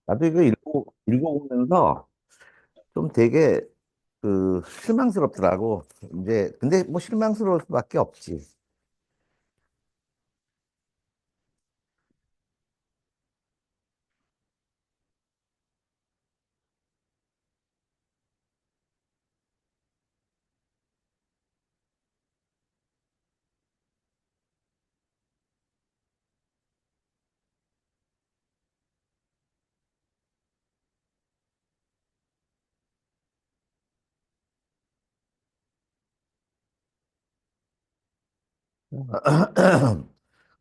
나도 이거 읽어보면서 좀 되게 실망스럽더라고. 이제, 근데 뭐 실망스러울 수밖에 없지.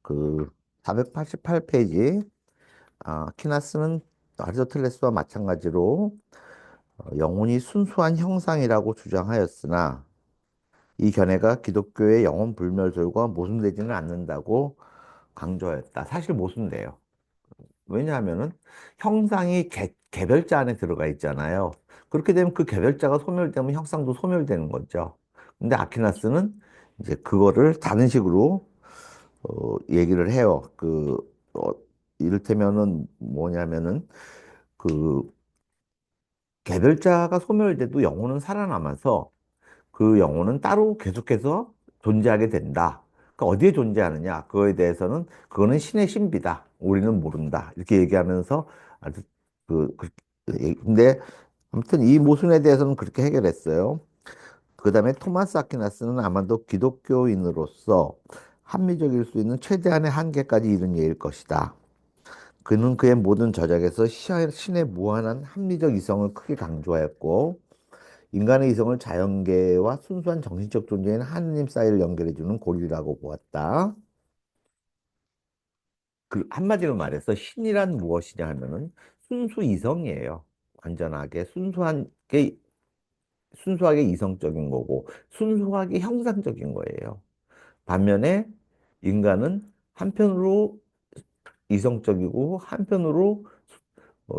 그 488페이지, 키나스는 아리스토텔레스와 마찬가지로 영혼이 순수한 형상이라고 주장하였으나 이 견해가 기독교의 영혼 불멸설과 모순되지는 않는다고 강조하였다. 사실 모순돼요. 왜냐하면은 형상이 개별자 안에 들어가 있잖아요. 그렇게 되면 그 개별자가 소멸되면 형상도 소멸되는 거죠. 근데 아퀴나스는 이제 그거를 다른 식으로 얘기를 해요. 이를테면은 뭐냐면은 그 개별자가 소멸돼도 영혼은 살아남아서 그 영혼은 따로 계속해서 존재하게 된다. 그러니까 어디에 존재하느냐? 그거에 대해서는 그거는 신의 신비다. 우리는 모른다. 이렇게 얘기하면서 아주 근데 아무튼 이 모순에 대해서는 그렇게 해결했어요. 그다음에 토마스 아퀴나스는 아마도 기독교인으로서 합리적일 수 있는 최대한의 한계까지 이른 예일 것이다. 그는 그의 모든 저작에서 신의 무한한 합리적 이성을 크게 강조하였고 인간의 이성을 자연계와 순수한 정신적 존재인 하느님 사이를 연결해주는 고리라고 보았다. 한마디로 말해서 신이란 무엇이냐 하면은 순수 이성이에요. 완전하게 순수하게 이성적인 거고 순수하게 형상적인 거예요. 반면에 인간은 한편으로 이성적이고 한편으로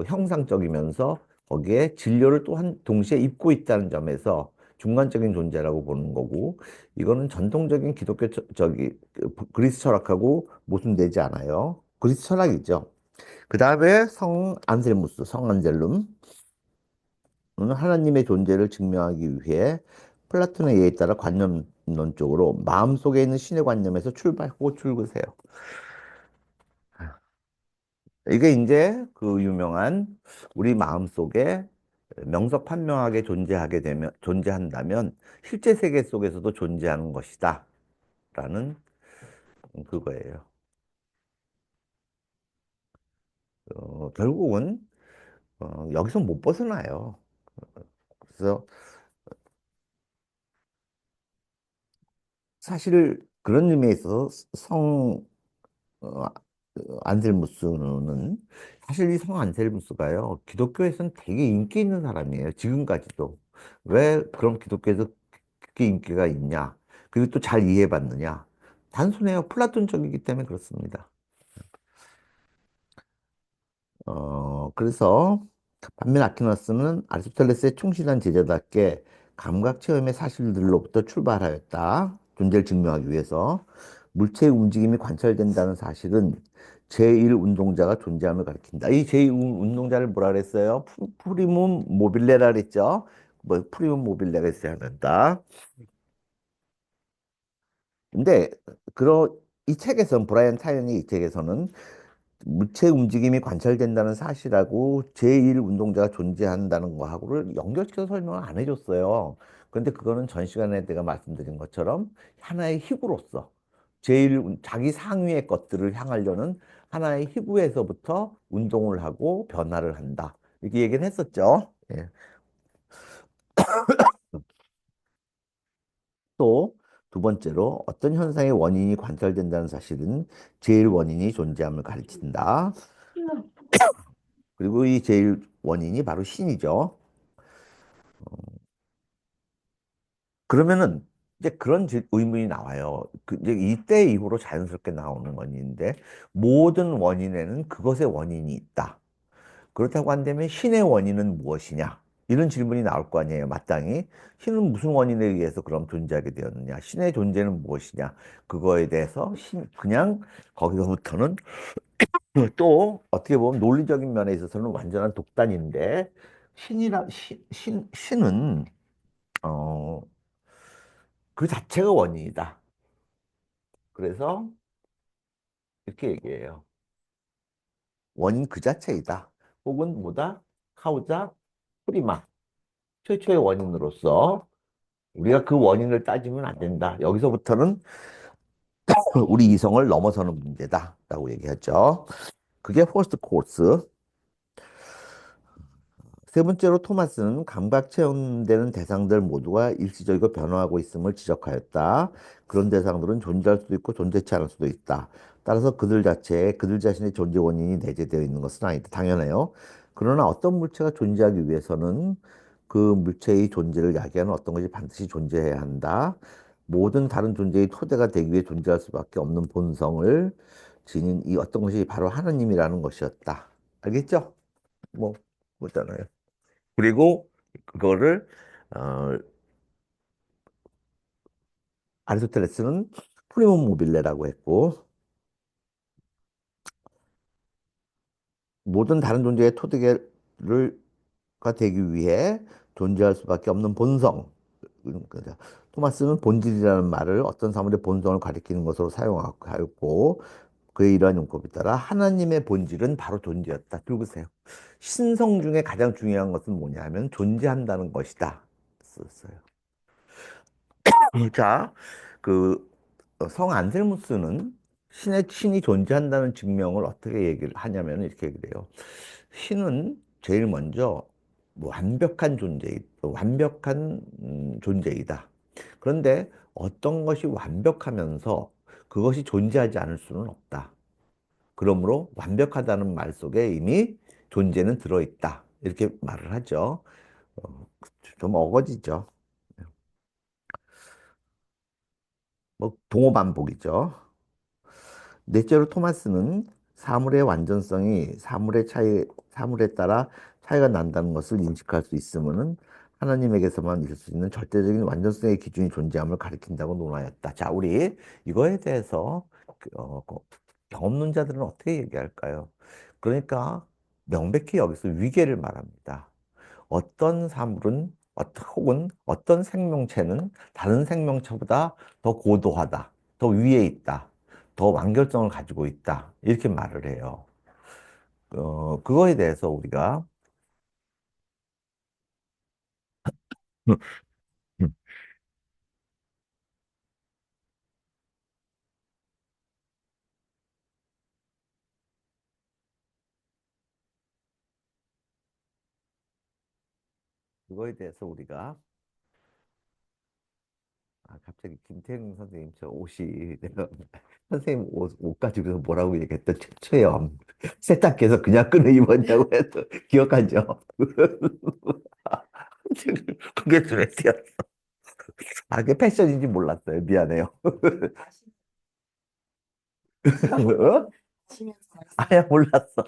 형상적이면서 거기에 진료를 또한 동시에 입고 있다는 점에서 중간적인 존재라고 보는 거고 이거는 전통적인 기독교 그리스 철학하고 모순되지 않아요. 그리스 철학이죠. 그 다음에 성 안젤lum은 하나님의 존재를 증명하기 위해 플라톤의 예에 따라 관념론적으로 마음속에 있는 신의 관념에서 출발하고 출구세요. 이게 이제 그 유명한 우리 마음속에 명석판명하게 존재한다면 실제 세계 속에서도 존재하는 것이다. 라는 그거예요. 결국은 여기서 못 벗어나요. 그래서 사실 그런 의미에 있어서 어, 안셀무스는 사실 이 성 안셀무스가요 기독교에서는 되게 인기 있는 사람이에요 지금까지도 왜 그럼 기독교에서 그렇게 인기가 있냐 그리고 또 잘 이해받느냐 단순해요 플라톤적이기 때문에 그렇습니다 그래서 반면 아퀴나스는 아리스토텔레스의 충실한 제자답게 감각 체험의 사실들로부터 출발하였다. 존재를 증명하기 위해서 물체의 움직임이 관찰된다는 사실은 제1 운동자가 존재함을 가리킨다. 이 제1 운동자를 뭐라 그랬어요? 프리문 모빌레라 그랬죠? 뭐 프리문 모빌레가 있어야 한다. 근데 이 책에서는 브라이언 타이언이 이 책에서는 물체 움직임이 관찰된다는 사실하고 제1 운동자가 존재한다는 거하고를 연결시켜서 설명을 안 해줬어요. 그런데 그거는 전 시간에 내가 말씀드린 것처럼 하나의 희구로서 자기 상위의 것들을 향하려는 하나의 희구에서부터 운동을 하고 변화를 한다. 이렇게 얘기를 했었죠. 예. 또 두 번째로 어떤 현상의 원인이 관찰된다는 사실은 제일 원인이 존재함을 가르친다. 그리고 이 제일 원인이 바로 신이죠. 그러면은 이제 그런 의문이 나와요. 이제 이때 이후로 자연스럽게 나오는 원인인데 모든 원인에는 그것의 원인이 있다. 그렇다고 한다면 신의 원인은 무엇이냐? 이런 질문이 나올 거 아니에요, 마땅히. 신은 무슨 원인에 의해서 그럼 존재하게 되었느냐? 신의 존재는 무엇이냐? 그거에 대해서 그냥 거기서부터는 또 어떻게 보면 논리적인 면에 있어서는 완전한 독단인데 신은 어, 그 자체가 원인이다. 그래서 이렇게 얘기해요. 원인 그 자체이다. 혹은 뭐다? 카우자 프리마. 최초의 원인으로서 우리가 그 원인을 따지면 안 된다. 여기서부터는 우리 이성을 넘어서는 문제다. 라고 얘기하죠. 그게 퍼스트 코र्스. 세 번째로 토마스는 감각 체험되는 대상들 모두가 일시적이고 변화하고 있음을 지적하였다. 그런 대상들은 존재할 수도 있고 존재치 않을 수도 있다. 따라서 그들 자신의 존재 원인이 내재되어 있는 것은 아니다. 당연해요. 그러나 어떤 물체가 존재하기 위해서는 그 물체의 존재를 야기하는 어떤 것이 반드시 존재해야 한다. 모든 다른 존재의 토대가 되기 위해 존재할 수밖에 없는 본성을 지닌 이 어떤 것이 바로 하나님이라는 것이었다. 알겠죠? 뭐, 뭐잖아요. 그리고 그거를 어, 아리스토텔레스는 프리몬 모빌레라고 했고 모든 다른 존재의 토대가 되기 위해 존재할 수밖에 없는 본성. 그러니까 토마스는 본질이라는 말을 어떤 사물의 본성을 가리키는 것으로 사용하였고 그의 이러한 용법에 따라 하나님의 본질은 바로 존재였다. 들으세요. 신성 중에 가장 중요한 것은 뭐냐면 존재한다는 것이다. 썼어요. 자, 그 성 안셀무스는 신이 존재한다는 증명을 어떻게 얘기를 하냐면 이렇게 얘기를 해요. 신은 제일 먼저 뭐 완벽한 존재이다. 그런데 어떤 것이 완벽하면서 그것이 존재하지 않을 수는 없다. 그러므로 완벽하다는 말 속에 이미 존재는 들어있다. 이렇게 말을 하죠. 어, 좀 어거지죠. 뭐 동호반복이죠. 넷째로 토마스는 사물의 완전성이 사물에 따라 차이가 난다는 것을 인식할 수 있으면은 하나님에게서만 있을 수 있는 절대적인 완전성의 기준이 존재함을 가리킨다고 논하였다. 자, 우리 이거에 대해서 경험론자들은 어떻게 얘기할까요? 그러니까 명백히 여기서 위계를 말합니다. 어떤 사물은 혹은 어떤 생명체는 다른 생명체보다 더 고도하다, 더 위에 있다, 더 완결성을 가지고 있다 이렇게 말을 해요. 그거에 대해서 우리가 그거에 대해서 우리가 갑자기 김태형 선생님 저 옷이 내가 선생님 옷 가지고서 뭐라고 얘기했던 최초염 세탁기에서 그냥 꺼내 입었냐고 해서 기억하죠? 그게 눈에 띄었어. 그게 패션인지 몰랐어요. 미안해요. 어? 아야 몰랐어.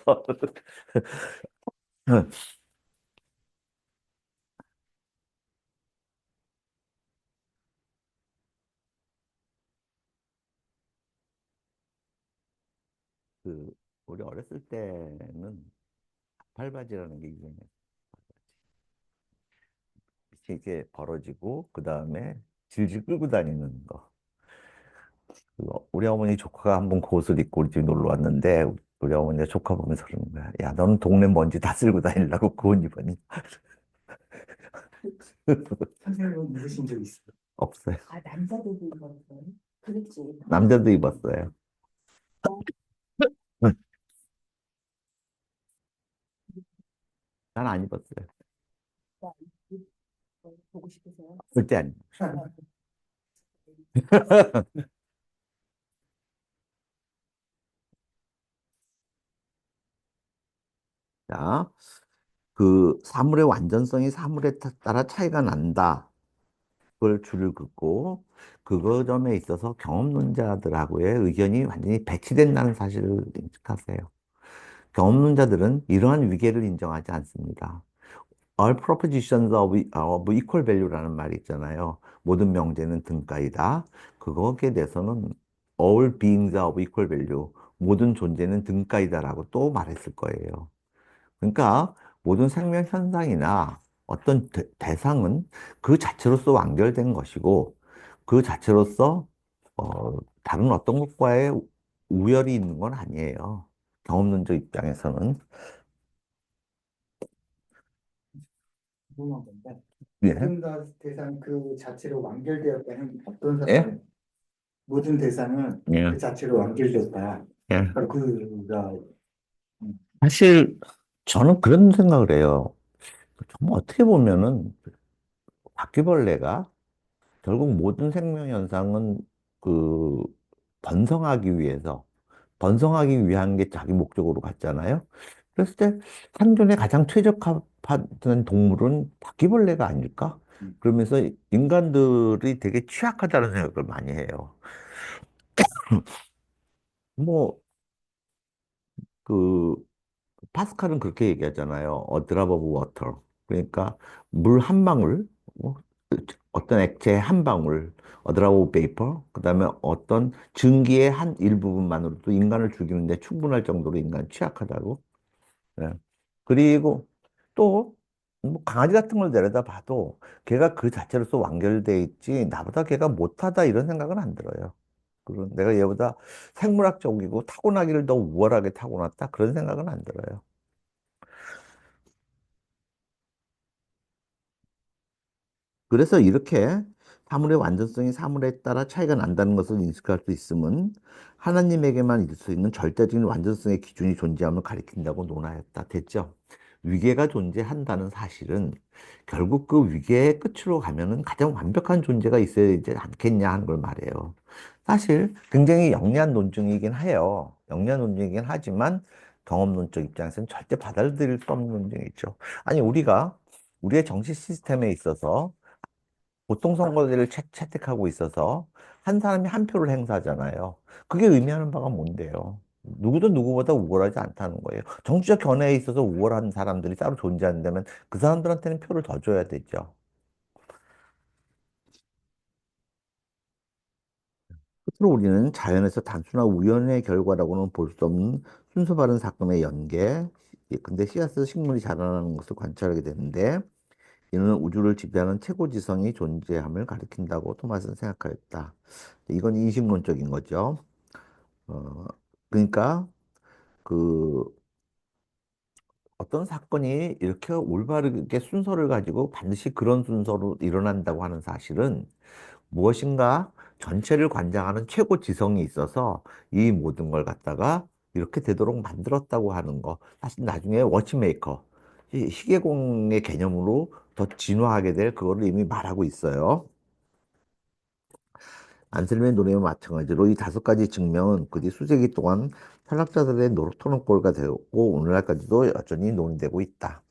그 우리 어렸을 때는 팔바지라는 게 유행했어. 이게 벌어지고 그 다음에 질질 끌고 다니는 거. 우리 어머니 조카가 한번 그 옷을 입고 우리 집 놀러 왔는데 우리 어머니가 조카 보면서 그러는 거야. 야, 너는 동네 먼지 다 쓸고 다니려고 그 옷 입었니? 선생님은 입으신 적 있어요? 없어요. 아, 남자들도 입었어요. 그랬지. 남자도 입었어요. 난 안 입었어요. 보고 싶으세요? 절대 안 입었어요. 자, 그 사물의 완전성이 사물에 따라 차이가 난다. 그걸 줄을 긋고 그거 점에 있어서 경험론자들하고의 의견이 완전히 배치된다는 사실을 인식하세요. 경험론자들은 이러한 위계를 인정하지 않습니다. All propositions of equal value라는 말이 있잖아요. 모든 명제는 등가이다. 그거에 대해서는 all beings of equal value, 모든 존재는 등가이다라고 또 말했을 거예요. 그러니까 모든 생명 현상이나 어떤 대상은 그 자체로서 완결된 것이고 그 자체로서 다른 어떤 것과의 우열이 있는 건 아니에요. 경험론적 입장에서는. 궁금한 건데 예. 모든 대상 그 자체로 완결되었다는 어떤 예? 사람은 모든 대상은 예. 그 자체로 완결되었다. 예. 그가 사실 저는 그런 생각을 해요. 정말 어떻게 보면은 바퀴벌레가 결국 모든 생명 현상은 그 번성하기 위해서 번성하기 위한 게 자기 목적으로 갔잖아요. 그랬을 때 생존에 가장 최적화된 동물은 바퀴벌레가 아닐까? 그러면서 인간들이 되게 취약하다는 생각을 많이 해요. 뭐, 그, 파스칼은 그렇게 얘기하잖아요. A drop of water. 그러니까 물 한 방울, 뭐, 어떤 액체 한 방울, A drop of vapor. 그다음에 어떤 증기의 한 일부분만으로도 인간을 죽이는데 충분할 정도로 인간 취약하다고. 네. 그리고 또, 뭐 강아지 같은 걸 내려다 봐도 걔가 그 자체로서 완결돼 있지 나보다 걔가 못하다 이런 생각은 안 들어요. 그런 내가 얘보다 생물학적이고 타고나기를 더 우월하게 타고났다 그런 생각은 안 들어요. 그래서 이렇게 사물의 완전성이 사물에 따라 차이가 난다는 것을 인식할 수 있음은 하나님에게만 있을 수 있는 절대적인 완전성의 기준이 존재함을 가리킨다고 논하였다. 됐죠? 위계가 존재한다는 사실은 결국 그 위계의 끝으로 가면은 가장 완벽한 존재가 있어야 되지 않겠냐 하는 걸 말해요. 사실 굉장히 영리한 논증이긴 해요. 영리한 논증이긴 하지만 경험론적 입장에서는 절대 받아들일 수 없는 논증이죠. 아니, 우리가 우리의 정치 시스템에 있어서 보통 선거제를 채택하고 있어서 한 사람이 한 표를 행사하잖아요. 그게 의미하는 바가 뭔데요? 누구도 누구보다 우월하지 않다는 거예요. 정치적 견해에 있어서 우월한 사람들이 따로 존재한다면 그 사람들한테는 표를 더 줘야 되죠. 끝으로 우리는 자연에서 단순한 우연의 결과라고는 볼 수 없는 순서 바른 사건의 연계, 근데 씨앗에서 식물이 자라나는 것을 관찰하게 되는데 이는 우주를 지배하는 최고 지성이 존재함을 가리킨다고 토마스는 생각하였다. 이건 인식론적인 거죠. 어, 그러니까 그 어떤 사건이 이렇게 올바르게 순서를 가지고 반드시 그런 순서로 일어난다고 하는 사실은 무엇인가 전체를 관장하는 최고 지성이 있어서 이 모든 걸 갖다가 이렇게 되도록 만들었다고 하는 거. 사실 나중에 워치메이커, 이 시계공의 개념으로 더 진화하게 될 그거를 이미 말하고 있어요. 안셀메의 노래와 마찬가지로 이 다섯 가지 증명은 그뒤 수세기 동안 철학자들의 토론거리가 되었고 오늘날까지도 여전히 논의되고 있다.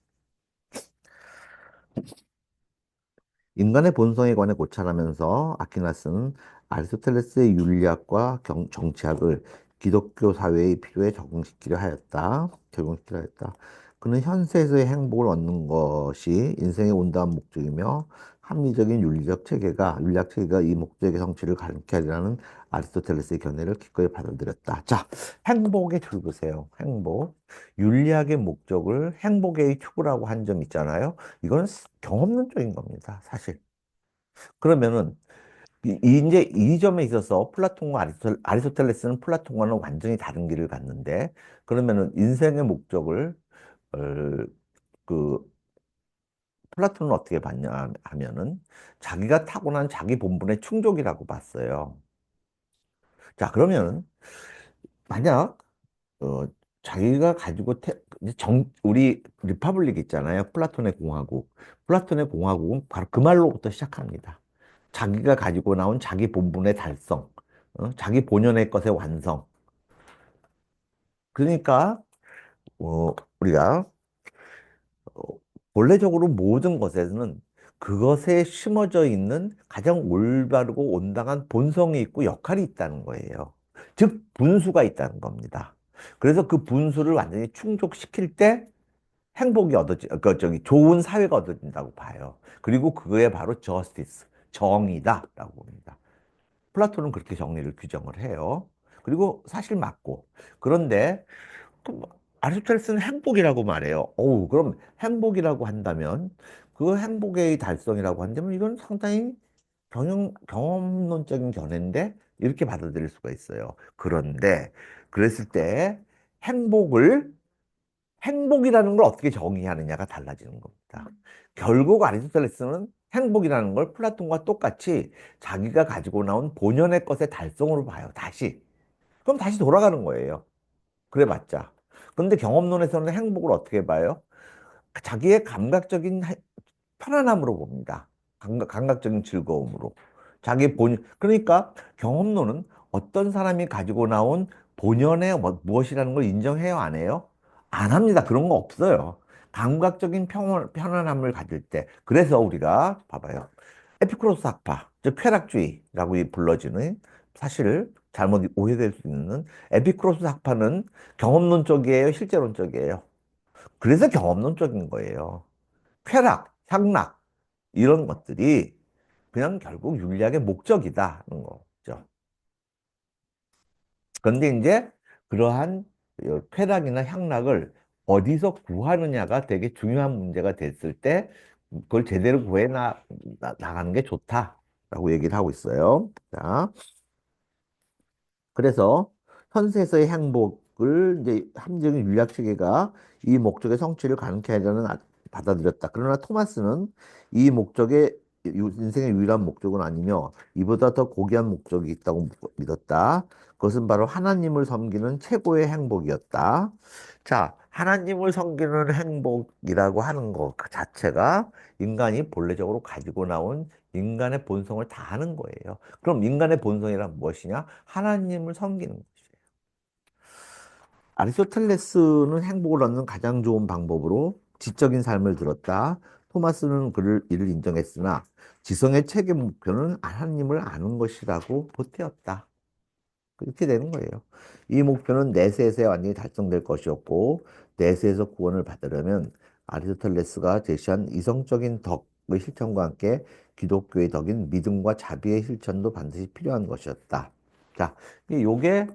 인간의 본성에 관해 고찰하면서 아퀴나스는 아리스토텔레스의 윤리학과 정치학을 기독교 사회의 필요에 적용시키려 하였다. 그는 현세에서의 행복을 얻는 것이 인생의 온전한 목적이며 합리적인 윤리학 체계가 이 목적의 성취를 가능케 하리라는 아리스토텔레스의 견해를 기꺼이 받아들였다. 자, 행복에 적으세요. 행복. 윤리학의 목적을 행복의 추구라고 한 점 있잖아요. 이건 경험론적인 겁니다, 사실. 그러면은 이제 이 점에 있어서 플라톤과 아리스토텔레스는 플라톤과는 완전히 다른 길을 갔는데 그러면은 인생의 목적을 어, 그 플라톤은 어떻게 봤냐 하면은 자기가 타고난 자기 본분의 충족이라고 봤어요. 자, 그러면 만약 어, 자기가 가지고 이제 우리 리퍼블릭 있잖아요. 플라톤의 공화국. 플라톤의 공화국은 바로 그 말로부터 시작합니다. 자기가 가지고 나온 자기 본분의 달성, 자기 본연의 것의 완성. 그러니까 우리가 어, 본래적으로 모든 것에는 그것에 심어져 있는 가장 올바르고 온당한 본성이 있고 역할이 있다는 거예요. 즉 분수가 있다는 겁니다. 그래서 그 분수를 완전히 충족시킬 때 행복이 좋은 사회가 얻어진다고 봐요. 그리고 그게 바로 저스티스, 정의다라고 봅니다. 플라톤은 그렇게 정리를 규정을 해요. 그리고 사실 맞고. 그런데 아리스토텔레스는 행복이라고 말해요. 그럼 행복이라고 한다면 그 행복의 달성이라고 한다면 이건 상당히 경험론적인 견해인데 이렇게 받아들일 수가 있어요. 그런데 그랬을 때 행복을 행복이라는 걸 어떻게 정의하느냐가 달라지는 겁니다. 결국 아리스토텔레스는 행복이라는 걸 플라톤과 똑같이 자기가 가지고 나온 본연의 것의 달성으로 봐요. 다시. 그럼 다시 돌아가는 거예요. 그래 봤자. 그런데 경험론에서는 행복을 어떻게 봐요? 자기의 감각적인 편안함으로 봅니다. 감각적인 즐거움으로. 그러니까 경험론은 어떤 사람이 가지고 나온 본연의 무엇이라는 걸 인정해요, 안 해요? 안 합니다. 그런 거 없어요. 감각적인 편안함을 가질 때. 그래서 우리가, 봐봐요. 에피쿠로스 학파, 즉 쾌락주의라고 불러지는, 사실 잘못 오해될 수 있는 에피쿠로스 학파는 경험론 쪽이에요, 실제론 쪽이에요. 그래서 경험론적인 거예요. 쾌락, 향락 이런 것들이 그냥 결국 윤리학의 목적이다는 거죠. 그런데 이제 그러한 쾌락이나 향락을 어디서 구하느냐가 되게 중요한 문제가 됐을 때 그걸 제대로 나가는 게 좋다라고 얘기를 하고 있어요. 자, 그래서 현세에서의 행복을 이제 함정의 윤리학 체계가 이 목적의 성취를 가능케 하려는 받아들였다. 그러나 토마스는 이 목적의 인생의 유일한 목적은 아니며 이보다 더 고귀한 목적이 있다고 믿었다. 그것은 바로 하나님을 섬기는 최고의 행복이었다. 자, 하나님을 섬기는 행복이라고 하는 것 그 자체가 인간이 본래적으로 가지고 나온 인간의 본성을 다하는 거예요. 그럼 인간의 본성이란 무엇이냐? 하나님을 섬기는 것이에요. 아리스토텔레스는 행복을 얻는 가장 좋은 방법으로 지적인 삶을 들었다. 토마스는 이를 인정했으나 지성의 최대 목표는 하나님을 아는 것이라고 보태었다. 그렇게 되는 거예요. 이 목표는 내세에서 완전히 달성될 것이었고, 내세에서 구원을 받으려면 아리스토텔레스가 제시한 이성적인 덕의 실천과 함께 기독교의 덕인 믿음과 자비의 실천도 반드시 필요한 것이었다. 자, 요게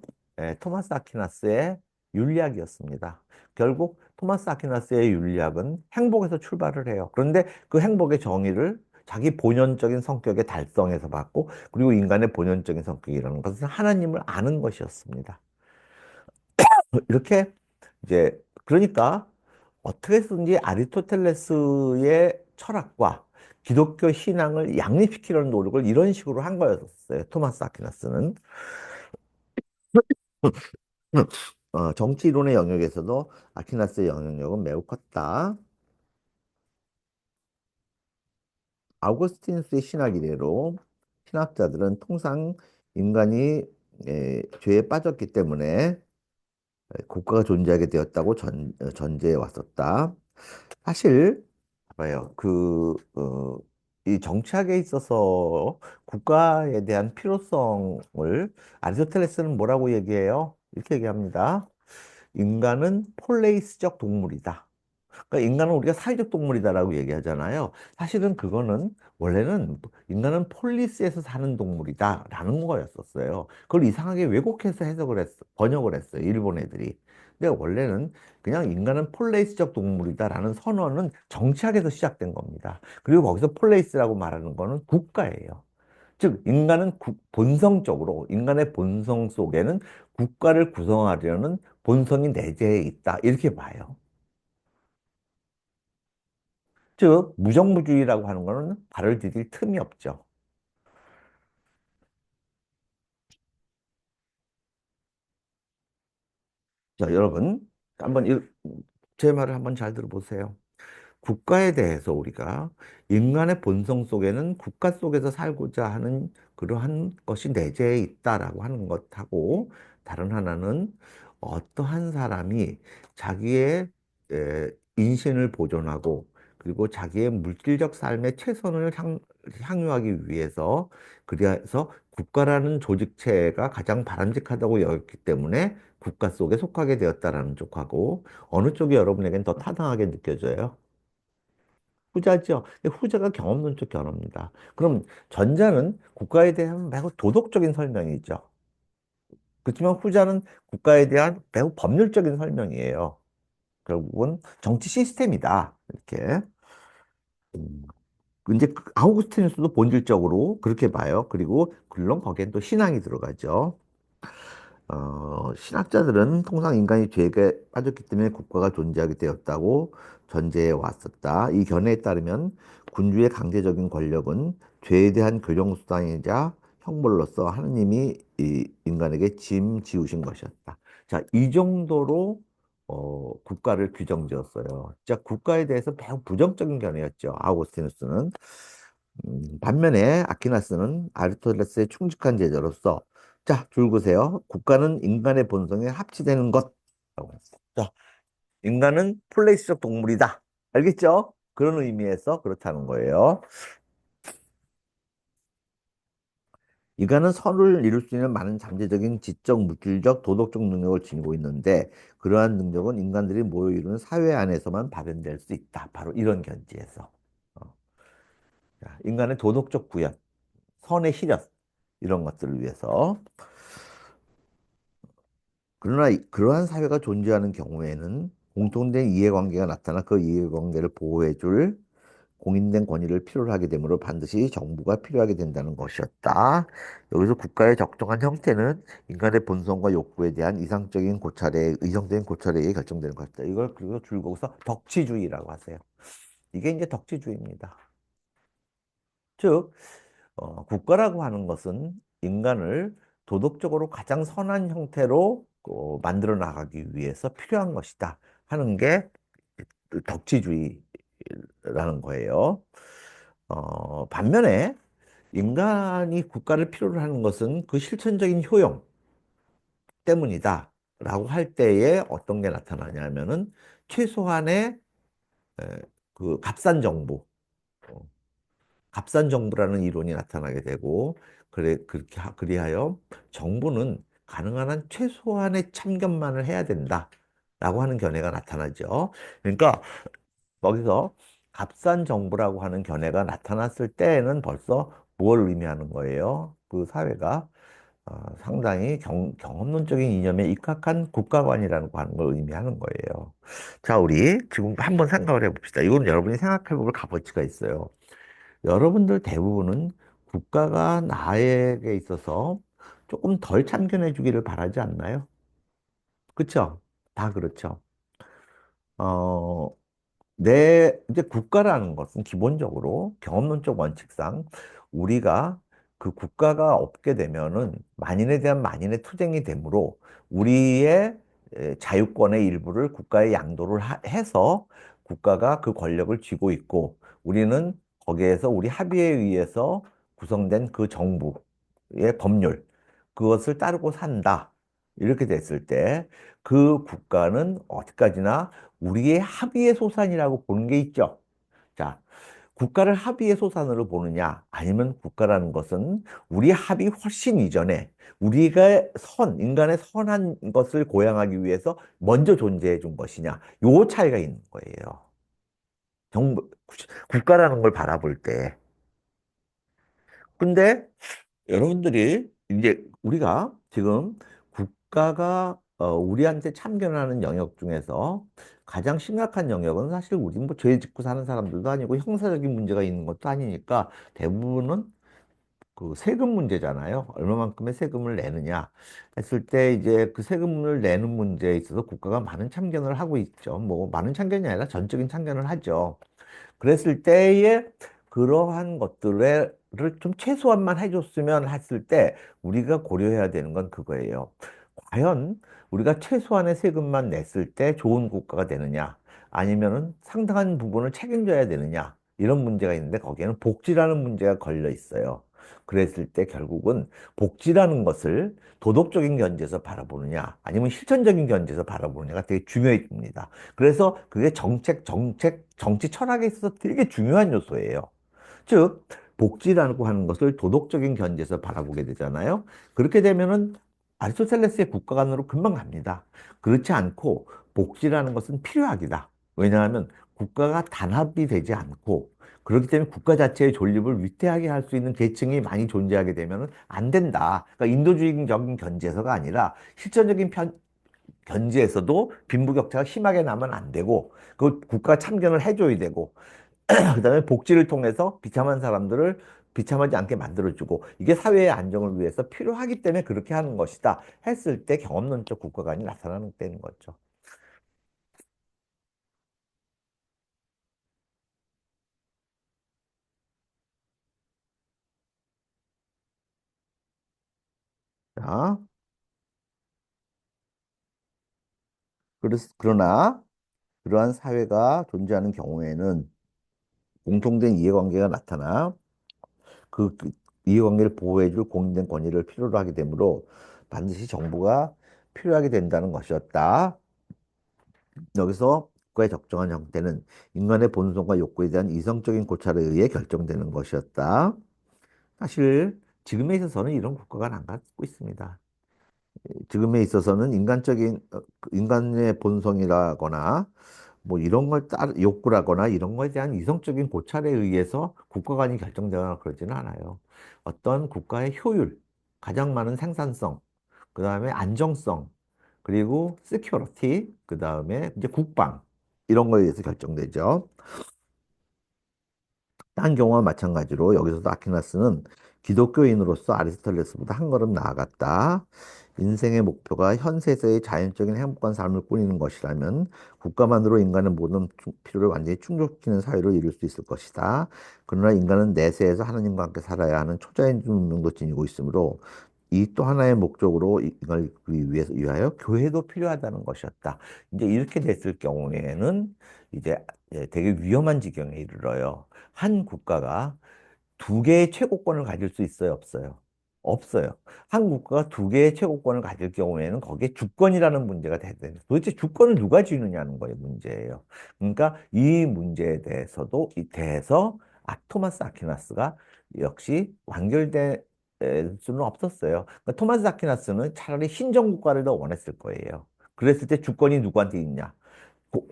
토마스 아퀴나스의 윤리학이었습니다. 결국 토마스 아퀴나스의 윤리학은 행복에서 출발을 해요. 그런데 그 행복의 정의를 자기 본연적인 성격의 달성에서 받고 그리고 인간의 본연적인 성격이라는 것은 하나님을 아는 것이었습니다. 이렇게 이제 그러니까 어떻게 든지 아리스토텔레스의 철학과 기독교 신앙을 양립시키려는 노력을 이런 식으로 한 거였어요. 토마스 아퀴나스는. 정치 이론의 영역에서도 아퀴나스의 영향력은 매우 컸다. 아우구스티누스의 신학 이래로 신학자들은 통상 인간이 죄에 빠졌기 때문에 국가가 존재하게 되었다고 전제해 왔었다. 사실 봐요. 이 정치학에 있어서 국가에 대한 필요성을 아리스토텔레스는 뭐라고 얘기해요? 이렇게 얘기합니다. 인간은 폴레이스적 동물이다. 그러니까 인간은 우리가 사회적 동물이다라고 얘기하잖아요. 사실은 그거는 원래는 인간은 폴리스에서 사는 동물이다라는 거였었어요. 그걸 이상하게 왜곡해서 번역을 했어요. 일본 애들이. 근데 원래는 그냥 인간은 폴레이스적 동물이다라는 선언은 정치학에서 시작된 겁니다. 그리고 거기서 폴레이스라고 말하는 거는 국가예요. 즉, 인간은 본성적으로, 인간의 본성 속에는 국가를 구성하려는 본성이 내재해 있다. 이렇게 봐요. 즉, 무정부주의라고 하는 거는 발을 디딜 틈이 없죠. 자, 여러분, 한번 제 말을 한번 잘 들어보세요. 국가에 대해서 우리가 인간의 본성 속에는 국가 속에서 살고자 하는 그러한 것이 내재해 있다라고 하는 것하고 다른 하나는 어떠한 사람이 자기의 인신을 보존하고 그리고 자기의 물질적 삶의 최선을 향유하기 위해서 그래서 국가라는 조직체가 가장 바람직하다고 여겼기 때문에 국가 속에 속하게 되었다라는 쪽하고 어느 쪽이 여러분에겐 더 타당하게 느껴져요? 후자죠. 근데 후자가 경험론적 견해입니다. 그럼 전자는 국가에 대한 매우 도덕적인 설명이 있죠. 그렇지만 후자는 국가에 대한 매우 법률적인 설명이에요. 결국은 정치 시스템이다. 이렇게. 음, 이제 아우구스티누스도 본질적으로 그렇게 봐요. 그리고 물론 거기엔 또 신앙이 들어가죠. 신학자들은 통상 인간이 죄에 빠졌기 때문에 국가가 존재하게 되었다고 전제해 왔었다. 이 견해에 따르면 군주의 강제적인 권력은 죄에 대한 교정수단이자 형벌로서 하느님이 이 인간에게 짐 지우신 것이었다. 자, 이 정도로 국가를 규정지었어요. 자, 국가에 대해서 매우 부정적인 견해였죠. 아우구스티누스는. 반면에 아퀴나스는 아리스토텔레스의 충직한 제자로서 자, 줄그세요. 국가는 인간의 본성에 합치되는 것. 라고 했어요. 자, 인간은 플레이스적 동물이다. 알겠죠? 그런 의미에서 그렇다는 거예요. 인간은 선을 이룰 수 있는 많은 잠재적인 지적, 물질적, 도덕적 능력을 지니고 있는데 그러한 능력은 인간들이 모여 이루는 사회 안에서만 발현될 수 있다. 바로 이런 견지에서. 어, 자, 인간의 도덕적 구현, 선의 실현, 이런 것들을 위해서. 그러나 그러한 사회가 존재하는 경우에는 공통된 이해관계가 나타나 그 이해관계를 보호해줄 공인된 권위를 필요로 하게 되므로 반드시 정부가 필요하게 된다는 것이었다. 여기서 국가의 적정한 형태는 인간의 본성과 욕구에 대한 이성적인 고찰에 의해 결정되는 것이다. 이걸 그리고 줄거기서 덕치주의라고 하세요. 이게 이제 덕치주의입니다. 즉, 국가라고 하는 것은 인간을 도덕적으로 가장 선한 형태로 만들어 나가기 위해서 필요한 것이다 하는 게 덕지주의라는 거예요. 반면에 인간이 국가를 필요로 하는 것은 그 실천적인 효용 때문이다 라고 할 때에 어떤 게 나타나냐면은 최소한의 에, 그 값싼 정부라는 이론이 나타나게 되고 그리하여 정부는 가능한 한 최소한의 참견만을 해야 된다라고 하는 견해가 나타나죠. 그러니까 거기서 값싼 정부라고 하는 견해가 나타났을 때에는 벌써 뭘 의미하는 거예요? 그 사회가 상당히 경험론적인 이념에 입각한 국가관이라는 거 하는 걸 의미하는 거예요. 자, 우리 지금 한번 생각을 해봅시다. 이건 여러분이 생각해 볼 값어치가 있어요. 여러분들 대부분은 국가가 나에게 있어서 조금 덜 참견해 주기를 바라지 않나요? 그쵸? 다 그렇죠. 어, 이제 국가라는 것은 기본적으로 경험론적 원칙상 우리가 그 국가가 없게 되면은 만인에 대한 만인의 투쟁이 되므로 우리의 자유권의 일부를 국가에 양도를 해서 국가가 그 권력을 쥐고 있고 우리는 거기에서 우리 합의에 의해서 구성된 그 정부의 법률 그것을 따르고 산다. 이렇게 됐을 때 그 국가는 어디까지나 우리의 합의의 소산이라고 보는 게 있죠. 자, 국가를 합의의 소산으로 보느냐, 아니면 국가라는 것은 우리 합의 훨씬 이전에 인간의 선한 것을 고양하기 위해서 먼저 존재해 준 것이냐, 요 차이가 있는 거예요. 정부, 국가라는 걸 바라볼 때. 근데 여러분들이 이제 우리가 지금 국가가 우리한테 참견하는 영역 중에서 가장 심각한 영역은 사실 우리 뭐 죄 짓고 사는 사람들도 아니고 형사적인 문제가 있는 것도 아니니까 대부분은 그 세금 문제잖아요. 얼마만큼의 세금을 내느냐 했을 때 이제 그 세금을 내는 문제에 있어서 국가가 많은 참견을 하고 있죠. 뭐 많은 참견이 아니라 전적인 참견을 하죠. 그랬을 때에 그러한 것들을 좀 최소한만 해줬으면 했을 때 우리가 고려해야 되는 건 그거예요. 과연 우리가 최소한의 세금만 냈을 때 좋은 국가가 되느냐, 아니면은 상당한 부분을 책임져야 되느냐, 이런 문제가 있는데 거기에는 복지라는 문제가 걸려 있어요. 그랬을 때 결국은 복지라는 것을 도덕적인 견지에서 바라보느냐, 아니면 실천적인 견지에서 바라보느냐가 되게 중요해집니다. 그래서 그게 정치 철학에 있어서 되게 중요한 요소예요. 즉, 복지라고 하는 것을 도덕적인 견지에서 바라보게 되잖아요. 그렇게 되면은 아리스토텔레스의 국가관으로 금방 갑니다. 그렇지 않고 복지라는 것은 필요하기다. 왜냐하면 국가가 단합이 되지 않고 그렇기 때문에 국가 자체의 존립을 위태하게 할 수 있는 계층이 많이 존재하게 되면 안 된다. 그러니까 인도주의적인 견지에서가 아니라 실천적인 견지에서도 빈부격차가 심하게 나면 안 되고 그 국가가 참견을 해줘야 되고 그다음에 복지를 통해서 비참한 사람들을 비참하지 않게 만들어주고 이게 사회의 안정을 위해서 필요하기 때문에 그렇게 하는 것이다 했을 때 경험론적 국가관이 나타나는 때는 거죠. 자, 그러나 그러한 사회가 존재하는 경우에는 공통된 이해관계가 나타나 그 이해관계를 보호해줄 공인된 권위를 필요로 하게 되므로 반드시 정부가 필요하게 된다는 것이었다. 여기서 국가의 적정한 형태는 인간의 본성과 욕구에 대한 이성적인 고찰에 의해 결정되는 것이었다. 사실 지금에 있어서는 이런 국가가 안 갖고 있습니다. 지금에 있어서는 인간의 본성이라거나 뭐 이런 걸 욕구라거나 이런 거에 대한 이성적인 고찰에 의해서 국가관이 결정되거나 그러지는 않아요. 어떤 국가의 효율, 가장 많은 생산성, 그 다음에 안정성, 그리고 security, 그 다음에 이제 국방 이런 거에 의해서 결정되죠. 딴 경우와 마찬가지로 여기서도 아퀴나스는 기독교인으로서 아리스토텔레스보다 한 걸음 나아갔다. 인생의 목표가 현세에서의 자연적인 행복한 삶을 꾸리는 것이라면 국가만으로 인간의 모든 필요를 완전히 충족시키는 사회를 이룰 수 있을 것이다. 그러나 인간은 내세에서 하나님과 함께 살아야 하는 초자연적 운명도 지니고 있으므로 이 또 하나의 목적으로 이걸 위하여 교회도 필요하다는 것이었다. 이제 이렇게 됐을 경우에는 이제 되게 위험한 지경에 이르러요. 한 국가가 두 개의 최고권을 가질 수 있어요, 없어요? 없어요. 한 국가가 두 개의 최고권을 가질 경우에는 거기에 주권이라는 문제가 돼야 돼요. 도대체 주권을 누가 쥐느냐는 거예요, 문제예요. 그러니까 이 문제에 대해서도 이 대해서 토마스 아퀴나스가 역시 완결될 수는 없었어요. 그러니까 토마스 아퀴나스는 차라리 신정국가를 더 원했을 거예요. 그랬을 때 주권이 누구한테 있냐? 고-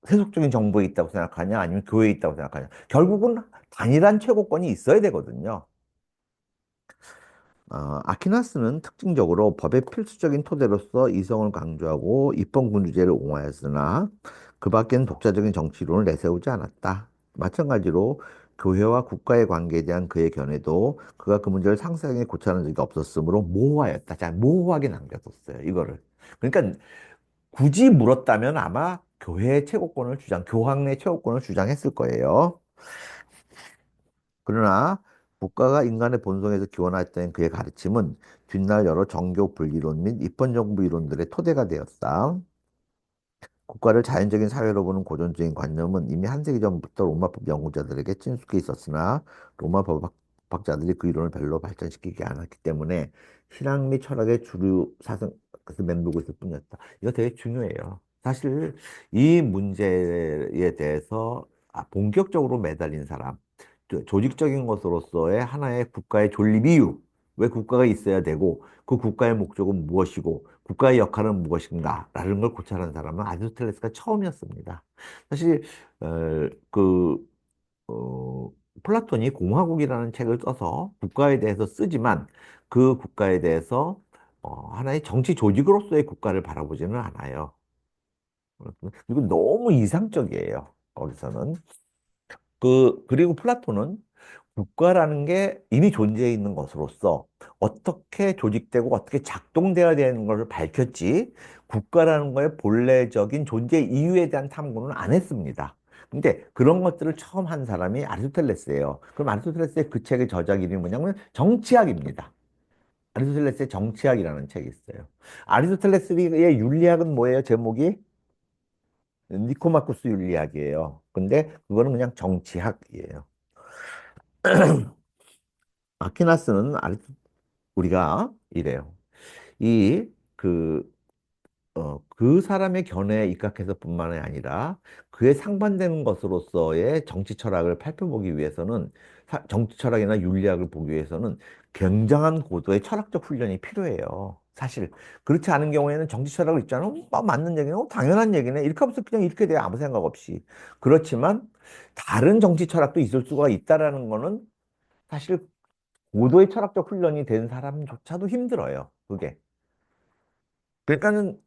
세속적인 정부에 있다고 생각하냐? 아니면 교회에 있다고 생각하냐? 결국은 단일한 최고권이 있어야 되거든요. 아퀴나스는 특징적으로 법의 필수적인 토대로서 이성을 강조하고 입헌군주제를 옹호하였으나 그 밖엔 독자적인 정치론을 내세우지 않았다. 마찬가지로 교회와 국가의 관계에 대한 그의 견해도 그가 그 문제를 상세하게 고찰한 적이 없었으므로 모호하였다. 자, 모호하게 남겨뒀어요. 이거를. 그러니까 굳이 물었다면 아마 교회의 최고권을 교황의 최고권을 주장했을 거예요. 그러나 국가가 인간의 본성에서 기원했던 그의 가르침은 뒷날 여러 정교 분리론 및 입헌정부 이론들의 토대가 되었다. 국가를 자연적인 사회로 보는 고전적인 관념은 이미 한 세기 전부터 로마법 연구자들에게 친숙해 있었으나 로마 법학자들이 그 이론을 별로 발전시키지 않았기 때문에 신학 및 철학의 주류 사상, 그래서 맴돌고 있을 뿐이었다. 이거 되게 중요해요. 사실 이 문제에 대해서 본격적으로 매달린 사람, 조직적인 것으로서의 하나의 국가의 존립 이유, 왜 국가가 있어야 되고 그 국가의 목적은 무엇이고 국가의 역할은 무엇인가라는 걸 고찰한 사람은 아리스토텔레스가 처음이었습니다. 사실 어, 그 어, 플라톤이 공화국이라는 책을 써서 국가에 대해서 쓰지만 그 국가에 대해서 하나의 정치 조직으로서의 국가를 바라보지는 않아요. 그리고 너무 이상적이에요. 거기서는. 그리고 플라톤은 국가라는 게 이미 존재해 있는 것으로서 어떻게 조직되고 어떻게 작동되어야 되는 것을 밝혔지 국가라는 거의 본래적인 존재 이유에 대한 탐구는 안 했습니다. 근데 그런 것들을 처음 한 사람이 아리스토텔레스예요. 그럼 아리스토텔레스의 그 책의 저작 이름이 뭐냐면 정치학입니다. 아리스토텔레스의 정치학이라는 책이 있어요. 아리스토텔레스의 윤리학은 뭐예요? 제목이? 니코마코스 윤리학이에요. 근데 그거는 그냥 정치학이에요. 아퀴나스는 우리가 이래요. 이 그 그 사람의 견해에 입각해서 뿐만이 아니라 그에 상반되는 것으로서의 정치 철학을 살펴보기 위해서는 정치 철학이나 윤리학을 보기 위해서는 굉장한 고도의 철학적 훈련이 필요해요. 사실 그렇지 않은 경우에는 정치 철학을 있잖아. 맞는 얘기네. 당연한 얘기네. 이렇게 하면서 그냥 이렇게 돼 아무 생각 없이. 그렇지만 다른 정치 철학도 있을 수가 있다라는 거는 사실 고도의 철학적 훈련이 된 사람조차도 힘들어요. 그게. 그러니까는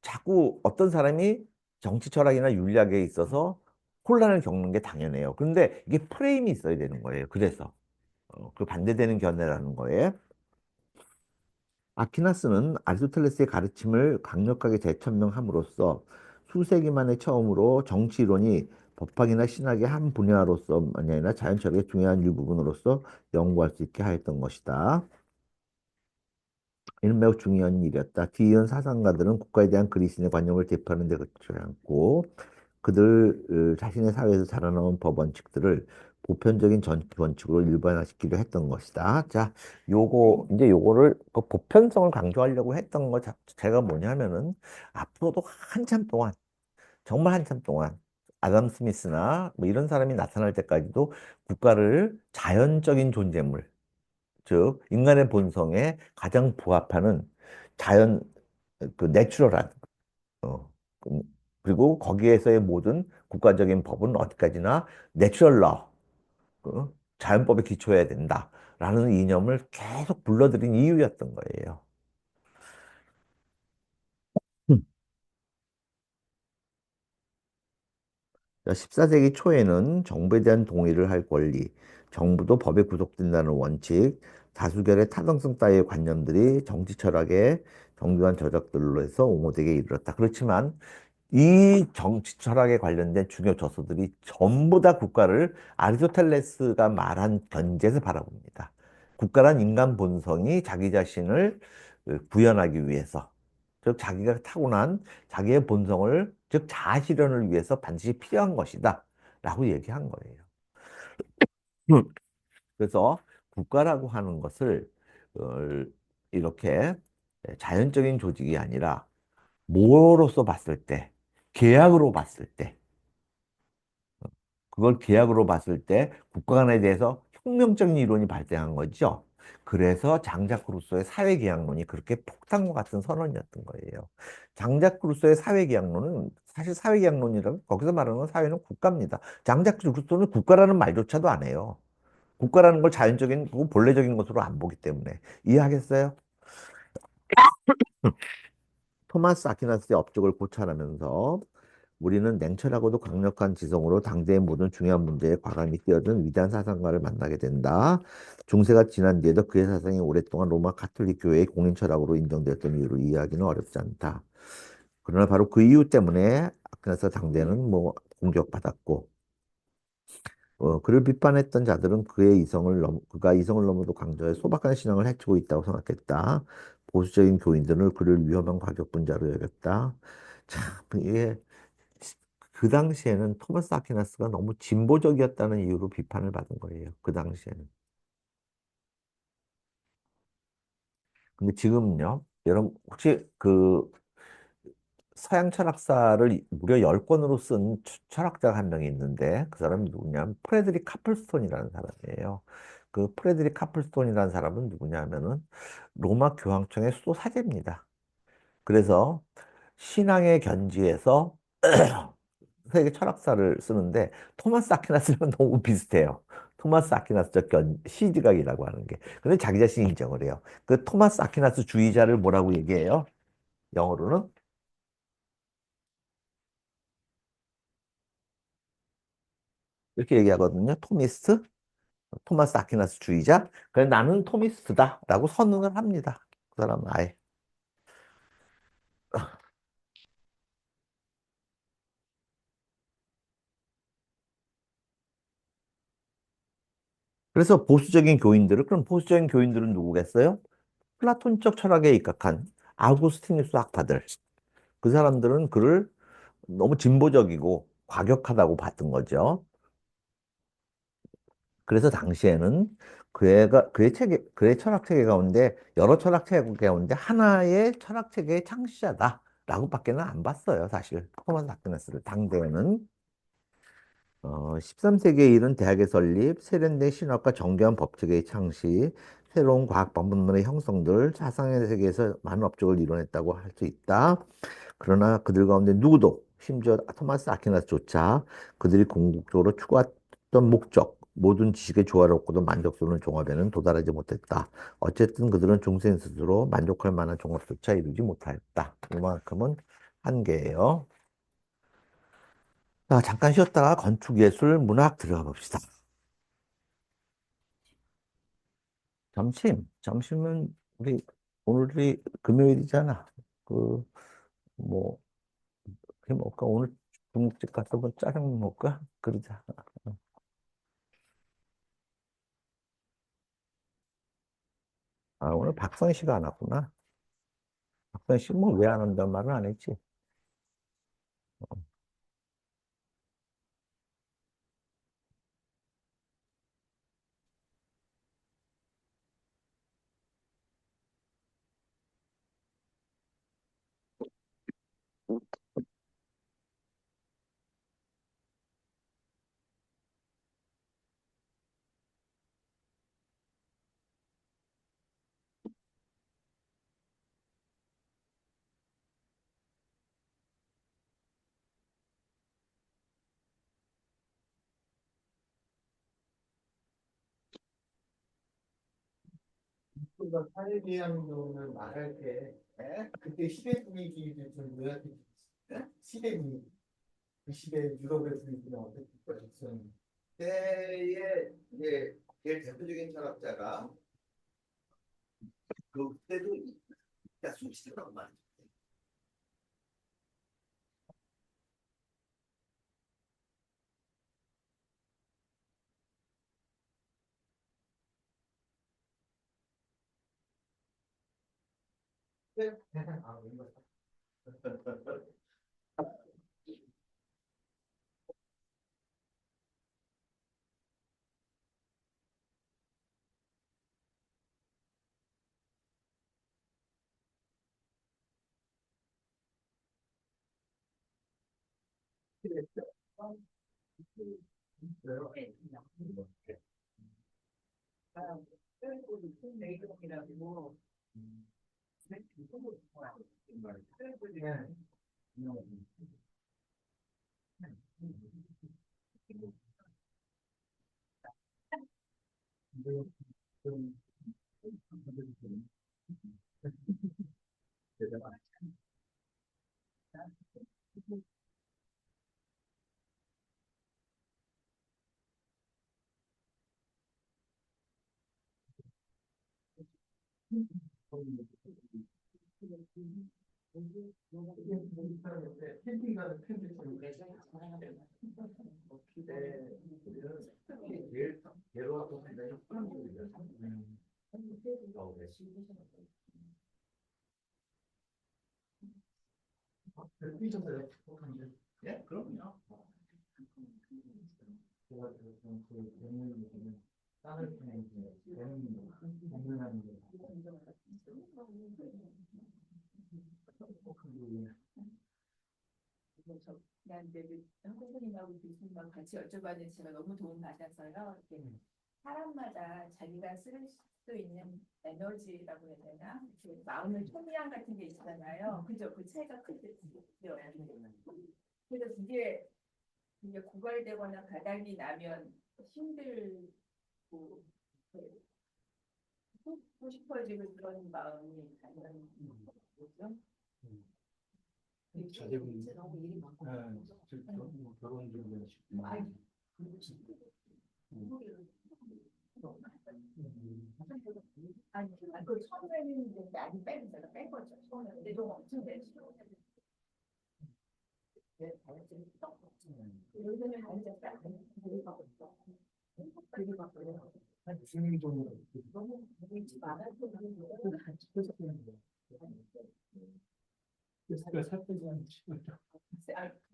자꾸 어떤 사람이 정치 철학이나 윤리학에 있어서 혼란을 겪는 게 당연해요. 그런데 이게 프레임이 있어야 되는 거예요. 그래서 그 반대되는 견해라는 거예요. 아퀴나스는 아리스토텔레스의 가르침을 강력하게 재천명함으로써 수세기 만에 처음으로 정치 이론이 법학이나 신학의 한 분야로서만이 아니라 자연철학의 중요한 일부분으로서 연구할 수 있게 하였던 것이다. 이는 매우 중요한 일이었다. 뒤이은 사상가들은 국가에 대한 그리스인의 관념을 대표하는 데 그치지 않고 그들 자신의 사회에서 자라나온 법 원칙들을 보편적인 전기 원칙으로 일반화시키려 했던 것이다. 자, 이제 요거를 그 보편성을 강조하려고 했던 것 자체가 뭐냐면은 앞으로도 한참 동안, 정말 한참 동안 아담 스미스나 뭐 이런 사람이 나타날 때까지도 국가를 자연적인 존재물, 즉 인간의 본성에 가장 부합하는 자연 그 내추럴한 어, 그- 그리고 거기에서의 모든 국가적인 법은 어디까지나 내추럴 러, 자연법에 기초해야 된다라는 이념을 계속 불러들인 이유였던 거예요. 음. 14세기 초에는 정부에 대한 동의를 할 권리, 정부도 법에 구속된다는 원칙, 다수결의 타당성 따위의 관념들이 정치 철학의 정교한 저작들로 해서 옹호되게 이르렀다. 그렇지만 이 정치 철학에 관련된 중요 저서들이 전부 다 국가를 아리스토텔레스가 말한 견지에서 바라봅니다. 국가란 인간 본성이 자기 자신을 구현하기 위해서, 즉 자기가 타고난 자기의 본성을, 즉 자아 실현을 위해서 반드시 필요한 것이다. 라고 얘기한 거예요. 음. 그래서 국가라고 하는 것을 어, 이렇게 자연적인 조직이 아니라 뭐로서 봤을 때, 계약으로 봤을 때, 그걸 계약으로 봤을 때 국가 간에 대해서 혁명적인 이론이 발생한 거죠. 그래서 장자크 루소의 사회계약론이 그렇게 폭탄과 같은 선언이었던 거예요. 장자크 루소의 사회계약론은 사실 사회계약론이라고 거기서 말하는 건 사회는 국가입니다. 장자크 루소는 국가라는 말조차도 안 해요. 국가라는 걸 자연적인, 본래적인 것으로 안 보기 때문에. 이해하겠어요? 토마스 아퀴나스의 업적을 고찰하면서 우리는 냉철하고도 강력한 지성으로 당대의 모든 중요한 문제에 과감히 뛰어든 위대한 사상가를 만나게 된다. 중세가 지난 뒤에도 그의 사상이 오랫동안 로마 가톨릭 교회의 공인 철학으로 인정되었던 이유로 이해하기는 어렵지 않다. 그러나 바로 그 이유 때문에 아퀴나스 당대는 뭐 공격받았고 그를 비판했던 자들은 그가 이성을 넘어도 강조해 소박한 신앙을 해치고 있다고 생각했다. 보수적인 교인들은 그를 위험한 과격분자로 여겼다. 참, 이게 그 당시에는 토마스 아퀴나스가 너무 진보적이었다는 이유로 비판을 받은 거예요. 그 당시에는. 근데 지금은요, 여러분 혹시 그 서양 철학사를 무려 10권으로 쓴 철학자가 한 명이 있는데 그 사람이 누구냐면 프레드릭 카플스톤이라는 사람이에요. 그 프레드릭 카플스톤이라는 사람은 누구냐 하면은 로마 교황청의 수도 사제입니다. 그래서 신앙의 견지에서 세계 철학사를 쓰는데 토마스 아퀴나스랑 너무 비슷해요. 토마스 아퀴나스적 시지각이라고 하는 게. 근데 자기 자신이 인정을 해요. 그 토마스 아퀴나스 주의자를 뭐라고 얘기해요? 영어로는 이렇게 얘기하거든요. 토미스트, 토마스 아퀴나스 주의자. 그래서 나는 토미스트다라고 선언을 합니다. 그 사람은 아예. 그래서 그럼 보수적인 교인들은 누구겠어요? 플라톤적 철학에 입각한 아우구스티누스 학파들. 그 사람들은 그를 너무 진보적이고 과격하다고 봤던 거죠. 그래서 당시에는 그의 철학 체계 가운데 여러 철학 체계 가운데 하나의 철학 체계의 창시자다. 라고밖에는 안 봤어요, 사실. 토마스 아퀴나스를 당대에는. 13세기에 이른 대학의 설립, 세련된 신학과 정교한 법칙의 창시, 새로운 과학 방법론의 형성들, 사상의 세계에서 많은 업적을 이뤄냈다고 할 수 있다. 그러나 그들 가운데 누구도, 심지어 토마스 아퀴나스조차 그들이 궁극적으로 추구했던 목적, 모든 지식의 조화롭고도 만족스러운 종합에는 도달하지 못했다. 어쨌든 그들은 중생 스스로 만족할 만한 종합조차 이루지 못하였다. 이만큼은 한계예요. 자, 잠깐 쉬었다가 건축예술, 문학 들어가 봅시다. 점심은 오늘이 금요일이잖아. 그, 뭐, 해 먹을까? 오늘 중국집 가서 뭐 짜장 먹을까? 그러자. 아, 오늘 박선 씨가 안 왔구나. 박선 씨 뭐 왜 안 온다는 말은 안 했지. 우리가 사회비양론을 말할 때 그때 시대 분위기를 좀 요약해 주시죠. 시대 분위기. 그 시대 유럽의 분위기는 어떻게 있었는지. 그때의 이제 제일 대표적인 철학자가 그때도 소시라고 말이죠. 아, 이거 캠핑가는 캠핑처럼 제일 괴로웠던 데는 프랑스입니다. 삐졌어요. 예, 그럼요. 제가 그 대문이 땅을 파는 대문 공연하는 거. 그래서 그냥 이제 선생님하고 교수님하고 같이 여쭤봤는데 제가 너무 도움 받아서요. 이렇게 사람마다 자기가 쓸 수 있는 에너지라고 해야 되나? 이렇게 마음의 총량 같은 게 있잖아요. 그죠? 그 차이가 크죠. 그래서 그게 이제 고갈되거나 가닥이 나면 힘들고 하고 싶어지고 그런 마음이 가는 거죠. 자제분, 뭐 결혼 준비하시고. 아니, 그 처음에는 이제 많이 빼고 제가 뺀 거죠. 처음에 근데 좀 엄청 내시고 요즘에 완전 딱 그리고 있어. 그리고 그래요. 무슨 종으로 너무 믿지 말아야 되는 그래서 살 빼지 않는 친구죠.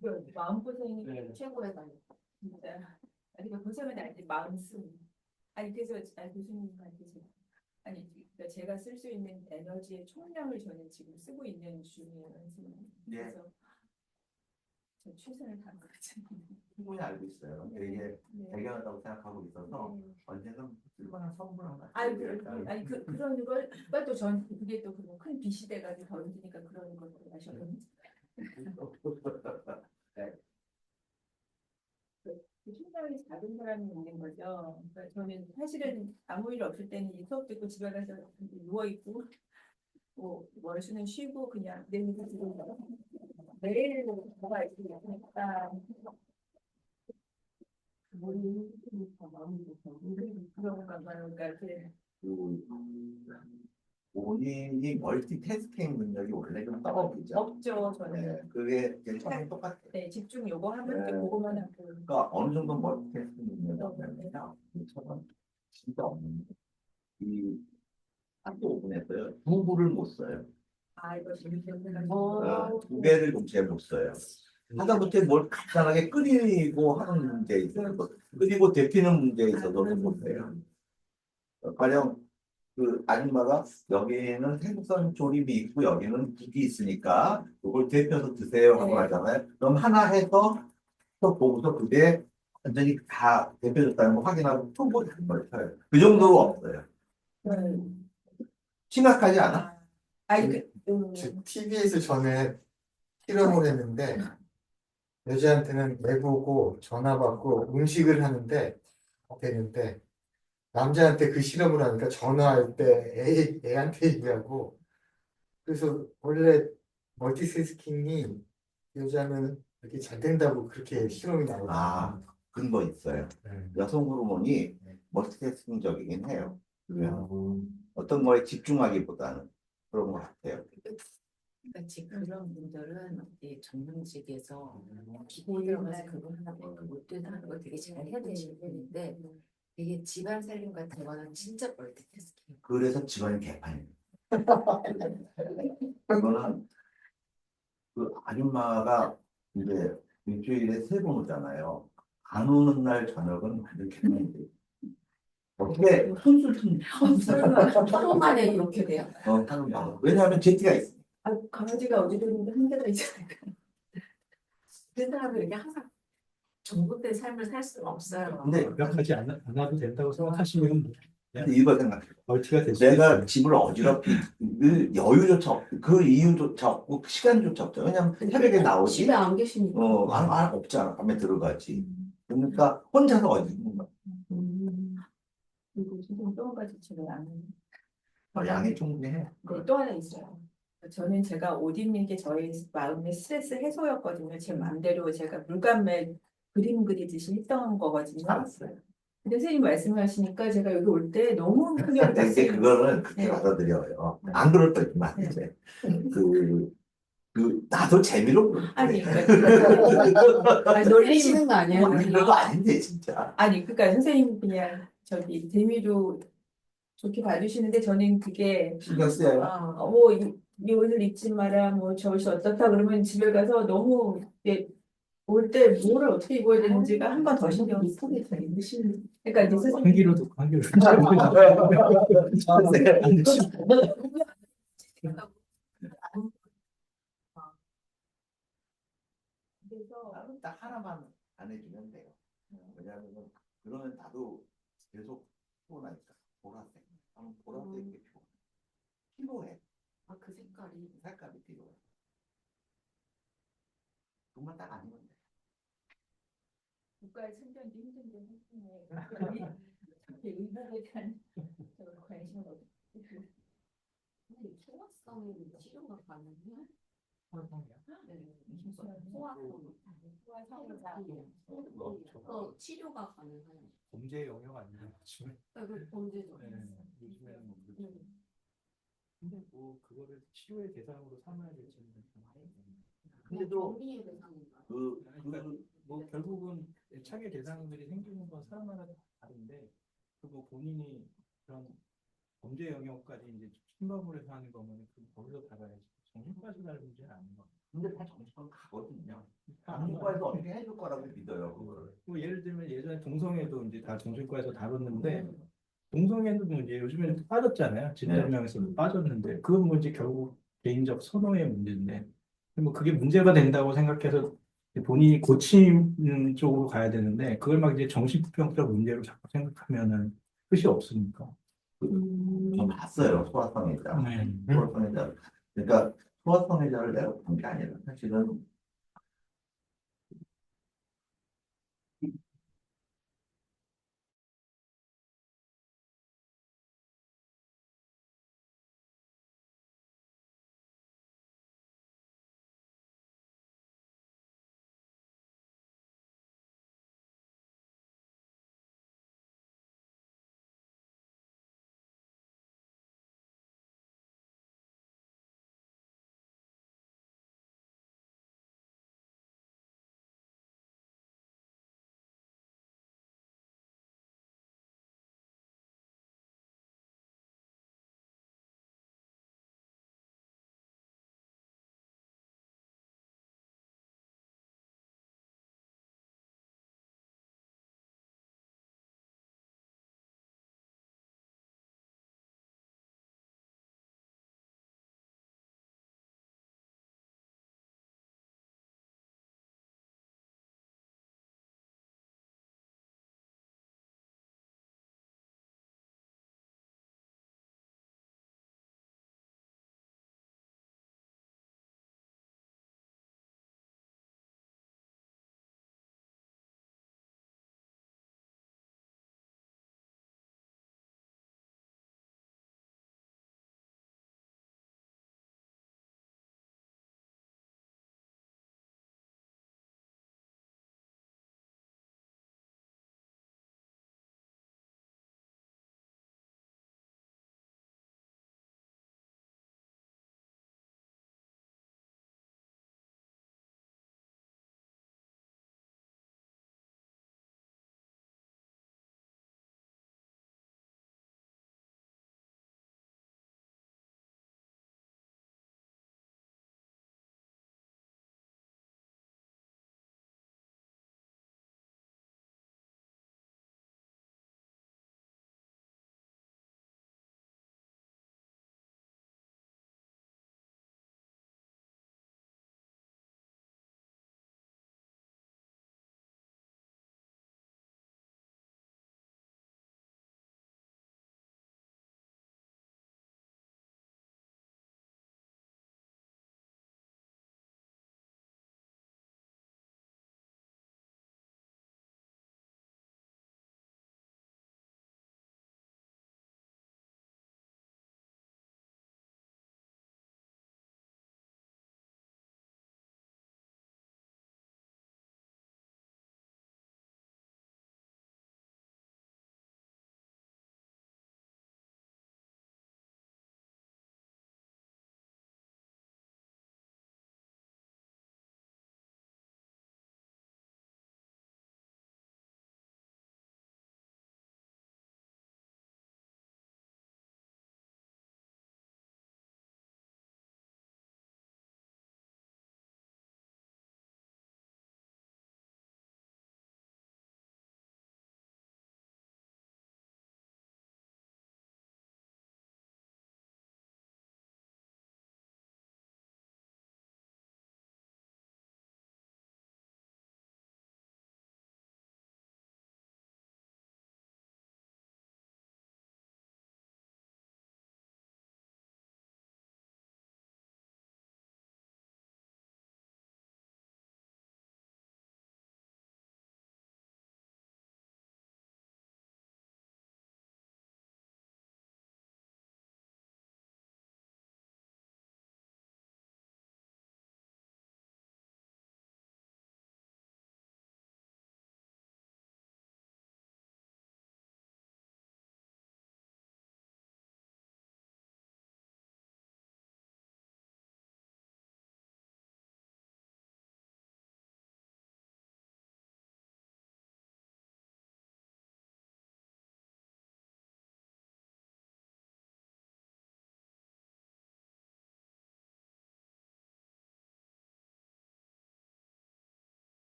그 마음고생이 네. 최고예요. 진짜. 아니, 그 고생은 아니지 마음 쓰. 아니, 그래서 아니, 교수님한테 제가 아니 그러니까 제가 쓸 수 있는 에너지의 총량을 저는 지금 쓰고 있는 중이에요. 선생님. 예. 그래서 저 최선을 다한 것 같습니다. 충분히 알고 있어요. 근데 이게 네. 대견하다고 생각하고 있어서 네. 언제든 쓸만한 선물한 것 아니, 같아요. 아니 그런 걸 또 전 그게 또 큰 빚이 돼가지고 더 힘드니까 그런 걸 하셨거든요. 그 심장이 작은 사람이 있는 거죠. 그러니까 저는 사실은 아무 일 없을 때는 이 수업 듣고 집에 가서 누워 있고 뭐 월수는 쉬고 그냥 내일 매일 뭐가 있으니까 머리 마음이 그런가 봐요. 그러니까 이렇게 그 본인이 멀티태스킹 능력이 원래 좀 떨어지죠. 없죠 저는. 네, 그게 처음에 똑같아요. 네, 집중 요거 하면 이제 네. 그거만 하고. 그러니까 어느 정도 멀티태스킹 능력이 없냐면요. 저는 진짜 없는데 이 학교 5분에서요. 두 부를 못 써요. 아 이거 재밌겠네. 두 개를 동시에 못 써요. 하다못해 뭘 간단하게 끓이고 하는 문제 있어요. 끓이고 데피는 문제에 있어서도 못 해요. 가령 그 아줌마가 여기는 생선 조림이 있고 여기는 국이 있으니까 그걸 데펴서 드세요 하고 네. 하잖아요. 그럼 하나 해서 또 보고서 그게 완전히 다 데펴졌다는 걸 확인하고 또 뭐 다른 걸 쳐요. 그 정도로 없어요. 심각하지 않아? 아니 TV에서 전에 실험을 했는데 여자한테는 내보고 전화 받고 음식을 하는데 되는데 남자한테 그 실험을 하니까 전화할 때 애한테 얘기하고 그래서 원래 멀티태스킹이 여자는 이렇게 잘 된다고 그렇게 실험이 나오더라고요. 아, 근거 있어요. 여성 호르몬이 멀티태스킹적이긴 해요. 어떤 거에 집중하기보다는 그런 것 같아요. 그러니까 지금 그런 분들은 이 전문직에서 기본 들어가서 그거 하나 못 되는 하는 거 되게 잘 해야 되시는 분인데 이게 집안 살림 같은 거는 진짜 멀티태스킹. 그래서 집안이 개판이에요. 이거는 그 아줌마가 이제 일주일에 3번 오잖아요. 안 오는 날 저녁은 완전 개판인데 어떻게 하루 만에 이렇게 돼요. 하는 방 왜냐하면 제티가 있어. 아, 강아지가 어디든지 한 대가 있잖아요. 그 사람은 이렇게 항상 정복된 삶을 살 수는 없어요. 근데 완벽하지 않아도 된다고 생각하시면 근데 이거 생각해. 멀티가 될 수 내가 있어요. 집을 어지럽히 그 여유조차 없고 그 이유조차 없고 그 시간조차 없죠. 왜냐면 새벽에 나오지. 집에 안 계시니까. 없잖아. 밤에 들어가지. 그러니까 혼자서 어지는 거야. 그리고 지금 또 한 가지 제가 아는 양이 충분해. 네, 또 하나 있어요. 저는 제가 옷 입는 게 저의 마음의 스트레스 해소였거든요. 제 마음대로 제가 물감에 그림 그리듯이 했던 거거든요. 알았어요. 근데 선생님 말씀하시니까 제가 여기 올 때 너무 신경 근데 이제 그거는 그렇게 네. 받아들여요. 안 그럴 거 있지만 이제 나도 재미로 그러는 아니, 거야. 그러니까 아니, 놀리시는 거 아니에요? 아니, 별거 아닌데 진짜. 아니, 그러니까 선생님 그냥 저기 재미로 좋게 봐주시는데 저는 그게 신경 쓰여요. 이 옷을 입지 마라, 뭐 저 옷이 어떻다 그러면 집에 가서 너무 올 때 뭐를 어떻게 입어야 되는지가 한 번 더 신경 쓰게 돼요. 그러니까 이제 선생님 한기로도 한기로. 안 드시고. 그래서 나는 딱 하나만 안 해주면 돼요. 왜냐하면 그러면 나도 계속 피곤하니까 보라색. 나는 보라색이 피로해. 아, 그 색깔이. 색깔이 필요해. 그만 딱 아니면 돼. 국가의 선전도 힘든데 선생님의 의복에 대한 관심은 어떻게? 근데 소화성이 치료가 가능해요? 네. 소화성. 치료가 가능해요. 범죄 영역 아니에요 요즘에. 그 범죄죠. 요즘에는 뭐 그렇죠. 근데 뭐 그거를 치료의 대상으로 삼아야 될지는 좀 근데도 범위의 대상인가요? 그러니까 뭐 결국은 애착의 대상들이 생기는 건 사람마다 다른데 그뭐 본인이 그런 범죄 영역까지 이제 침범을 해서 하는 거면 거기서 다가야지 정신과에서 다른 문제는 아닌 것 같아요. 근데 다 정신과 가거든요. 정신과에서 어떻게 해줄 거라고 믿어요. 그거를. 뭐 예를 들면 예전에 동성애도 이제 다 정신과에서 다뤘는데 동성애도 뭐 이제 요즘에는 빠졌잖아요. 진단명에서도 빠졌는데 그건 뭐 이제 결국 개인적 선호의 문제인데 뭐 그게 문제가 된다고 생각해서 본인이 고치는 쪽으로 가야 되는데 그걸 막 이제 정신병적 문제로 자꾸 생각하면은 끝이 없으니까. 저 봤어요, 소아성애자. 네. 소아성애자. 그러니까 소아성애자를 내가 본 게 아니라 사실은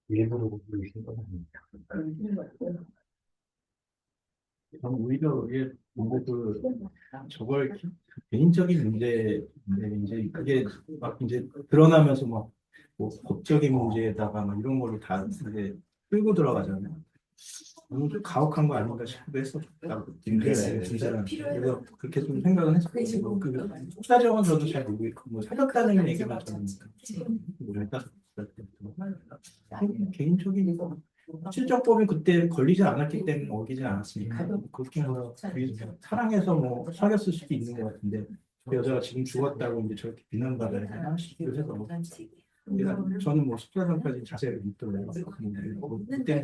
일부러 보이신 건 아닙니다. 저는 오히려 이게 뭔가 저걸 개인적인 문제인데 이제 그게 막 이제 드러나면서 뭐 법적인 문제에다가 막 이런 걸로 다 이제 끌고 들어가잖아요. 너무 좀 가혹한 거 아닌가 싶기도 했었다고 진짜로. 그래서 그렇게 좀 생각은 했었고 그 속사정은 저도 잘 모르겠고 뭐 사겼다는 얘기만 저는 모르겠다. 개인적인 실적법이 그때 걸리지 않았기 때문에 어기지 않았으니까 그렇게 뭐 사랑해서 뭐 사귀었을 수도 있는 것 같은데 그 여자가 지금 죽었다고 이제 저렇게 비난받아야 되나 싶기도 해서 저는 뭐 숙사전까지 자세히 묻더라고요. 그때는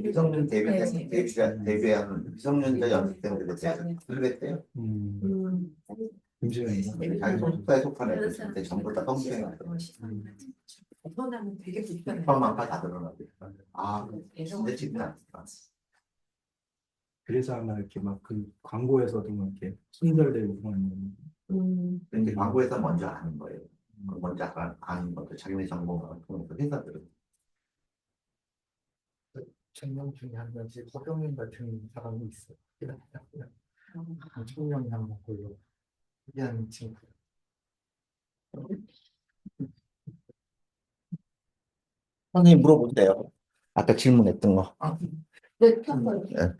미성년 데뷔한 미성년자 연습생들에 대해서 그러겠대요. 김지현이 자기 소속사에 속한 애들 때 전부 다 성추행을 엄마는 되게 불편해. 오빠만까 다 드러나고 진짜 집이 않다. 그래서 아마 이렇게 막 그 광고에서도 막 이렇게 손절되고 그런 근데 광고에서 먼저 아는 거예요. 먼저 아는 것도 자기네 정보를 통해서 회사들은 청년 중에 한 명씩 허경영 같은 사람이 있어요. 청년이 한번 골로 특이한 친구. 선생님 물어본대요. 아까 질문했던 거. 네, 예.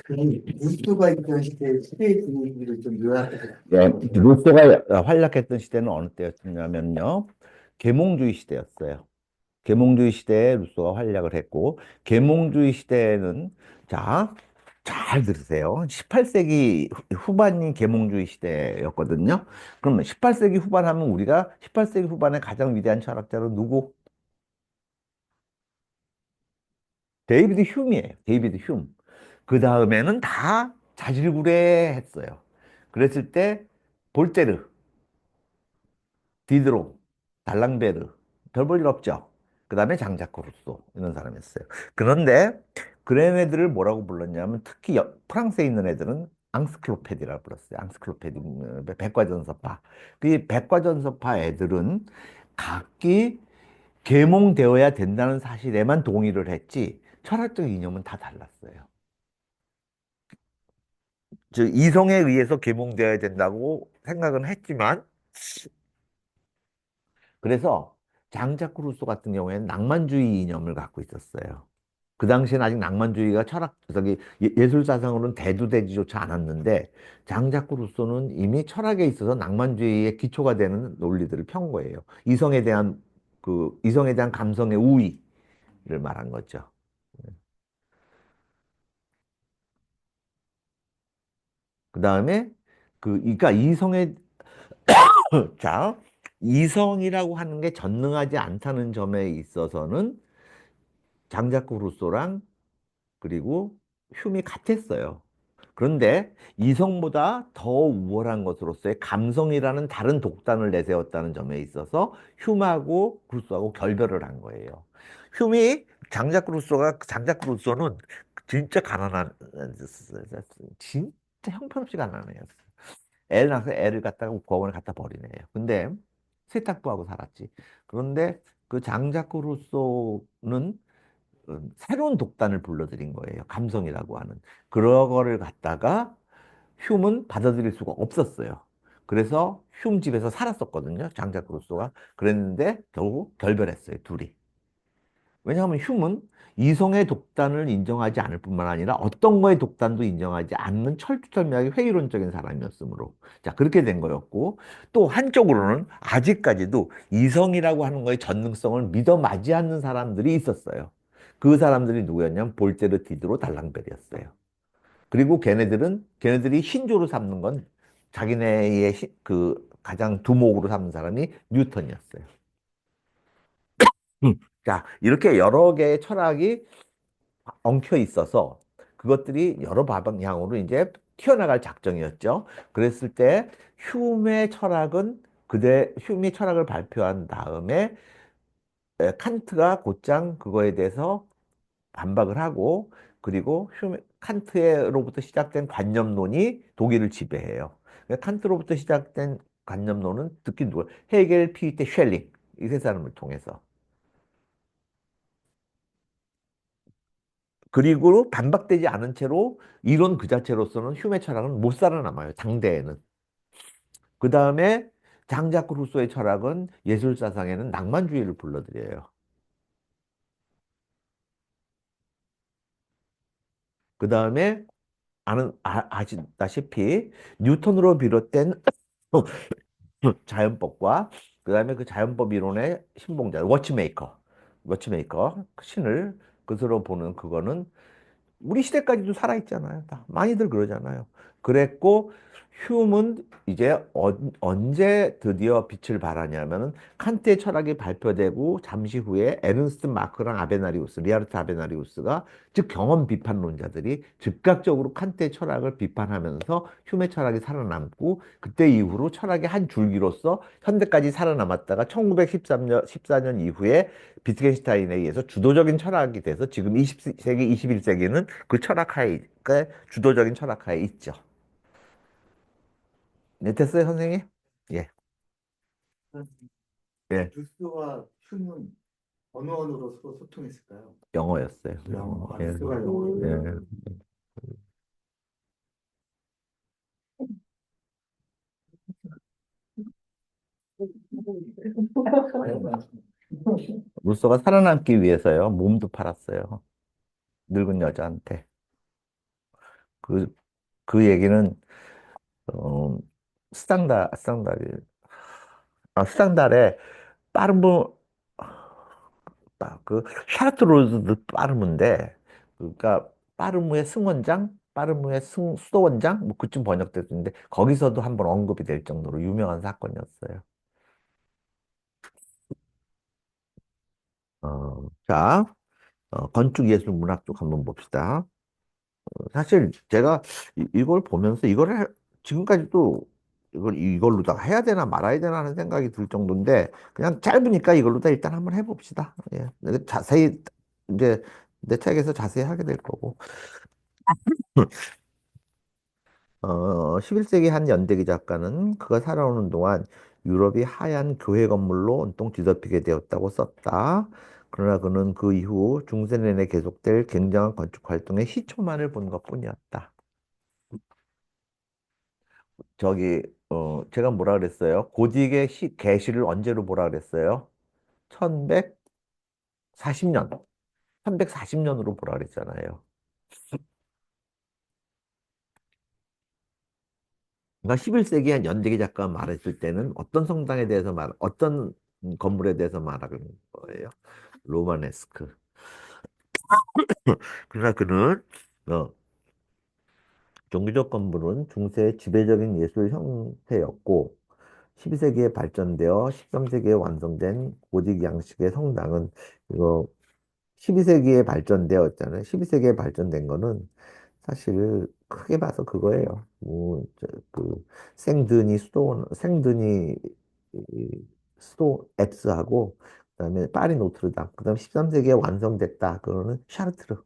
그 뉴스가 있던 시대의 분위기를 좀 요약해. 예, 루소가 활약했던 시대는 어느 때였냐면요. 계몽주의 시대였어요. 계몽주의 시대에 루소가 활약을 했고, 계몽주의 시대에는, 자, 잘 들으세요. 18세기 후반이 계몽주의 시대였거든요. 그러면 18세기 후반 하면 우리가 18세기 후반에 가장 위대한 철학자로 누구? 데이비드 휴미예요. 데이비드 휴. 그 다음에는 다 자질구레했어요. 그랬을 때 볼테르, 디드로, 달랑베르 별 볼 일 없죠. 그 다음에 장자크 루소 이런 사람이었어요. 그런데 그런 애들을 뭐라고 불렀냐면 특히 프랑스에 있는 애들은 앙스클로페디라고 불렀어요. 앙스클로페디 백과전서파. 그 백과전서파 애들은 각기 계몽되어야 된다는 사실에만 동의를 했지 철학적 이념은 다 달랐어요. 즉 이성에 의해서 계몽되어야 된다고 생각은 했지만 그래서 장자크 루소 같은 경우에는 낭만주의 이념을 갖고 있었어요. 그 당시에는 아직 낭만주의가 예술 사상으로는 대두되지조차 않았는데 장자크 루소는 이미 철학에 있어서 낭만주의의 기초가 되는 논리들을 편 거예요. 이성에 대한 감성의 우위를 말한 거죠. 그 다음에 그러니까 자, 이성이라고 하는 게 전능하지 않다는 점에 있어서는 장자크 루소랑 그리고 흉이 같았어요. 그런데 이성보다 더 우월한 것으로서의 감성이라는 다른 독단을 내세웠다는 점에 있어서 흉하고 루소하고 결별을 한 거예요. 흉이 장자크 루소는 진짜 가난한 진짜 형편없이 가난해요. 애를 낳아서 애를 갖다가 법원에 갖다 버리네요. 근데 세탁부하고 살았지. 그런데 그 장자크 루소는 새로운 독단을 불러들인 거예요. 감성이라고 하는. 그런 거를 갖다가 흉은 받아들일 수가 없었어요. 그래서 흉 집에서 살았었거든요. 장자크 루소가. 그랬는데 결국 결별했어요. 둘이. 왜냐하면 흉은 이성의 독단을 인정하지 않을 뿐만 아니라 어떤 거의 독단도 인정하지 않는 철두철미하게 회의론적인 사람이었으므로. 자, 그렇게 된 거였고, 또 한쪽으로는 아직까지도 이성이라고 하는 거의 전능성을 믿어 마지 않는 사람들이 있었어요. 그 사람들이 누구였냐면 볼테르, 디드로, 달랑벨이었어요. 그리고 걔네들이 신조로 삼는 건 자기네의 그 가장 두목으로 삼는 사람이 뉴턴이었어요. 자, 이렇게 여러 개의 철학이 엉켜 있어서 그것들이 여러 방향으로 이제 튀어나갈 작정이었죠. 그랬을 때 휴메의 철학을 발표한 다음에 칸트가 곧장 그거에 대해서 반박을 하고 그리고 칸트로부터 시작된 관념론이 독일을 지배해요. 칸트로부터 시작된 관념론은 특히 누구? 헤겔, 피테, 쉘링 이 세 사람을 통해서 그리고 반박되지 않은 채로 이론 그 자체로서는 휴메 철학은 못 살아남아요. 당대에는. 그 다음에 장자크 루소의 철학은 예술사상에는 낭만주의를 불러들여요. 그 다음에 아시다시피 뉴턴으로 비롯된 자연법과 그 다음에 그 자연법 이론의 신봉자 워치메이커 그 신을 그것으로 보는 그거는 우리 시대까지도 살아있잖아요. 다 많이들 그러잖아요. 그랬고 휴은 이제 언제 드디어 빛을 발하냐면은 칸트의 철학이 발표되고 잠시 후에 에른스트 마크랑 리하르트 아베나리우스가 즉 경험 비판론자들이 즉각적으로 칸트의 철학을 비판하면서 휴메 철학이 살아남고 그때 이후로 철학의 한 줄기로서 현대까지 살아남았다가 1913년 14년 이후에 비트겐슈타인에 의해서 주도적인 철학이 돼서 지금 20세기, 21세기는 그 철학하에, 그 주도적인 철학하에 있죠. 네, 됐어요, 선생님? 예, 예, 루스와 휴는 어느 언어로 서로 소통했을까요? 영어였어요. 영어, 예, 루스가 영어로. 예. 루소가 살아남기 위해서요, 몸도 팔았어요. 늙은 여자한테. 그, 그 얘기는, 어, 스탕달에 빠르무, 그 샤르트로즈 빠르무인데 그러니까 빠르무의 승원장, 빠르무의 수도원장 뭐 그쯤 번역됐는데 거기서도 한번 언급이 될 정도로 유명한 사건이었어요. 자, 건축 예술 문학 쪽 한번 봅시다. 사실 제가 이걸 보면서 지금까지도 이걸로다가 해야 되나 말아야 되나 하는 생각이 들 정도인데 그냥 짧으니까 이걸로다 일단 한번 해봅시다. 예. 자세히 이제 내 책에서 자세히 하게 될 거고. 11세기 한 연대기 작가는 그가 살아오는 동안 유럽이 하얀 교회 건물로 온통 뒤덮이게 되었다고 썼다. 그러나 그는 그 이후 중세 내내 계속될 굉장한 건축 활동의 시초만을 본 것뿐이었다. 저기 제가 뭐라 그랬어요? 고딕의 개시를 언제로 보라 그랬어요? 1140년. 1140년으로 보라 그랬잖아요. 그러니까 11세기 한 연대기 작가가 말했을 때는 어떤 건물에 대해서 말하는 거예요. 로마네스크. 그러나 그는 어, 종교적 건물은 중세의 지배적인 예술 형태였고 12세기에 발전되어 13세기에 완성된 고딕 양식의 성당은 이거 12세기에 발전되었잖아요. 12세기에 발전된 거는 사실 크게 봐서 그거예요. 그 생드니 수도 앱스하고 그다음에 파리 노트르담, 그다음 13세기에 완성됐다. 그거는 샤르트르.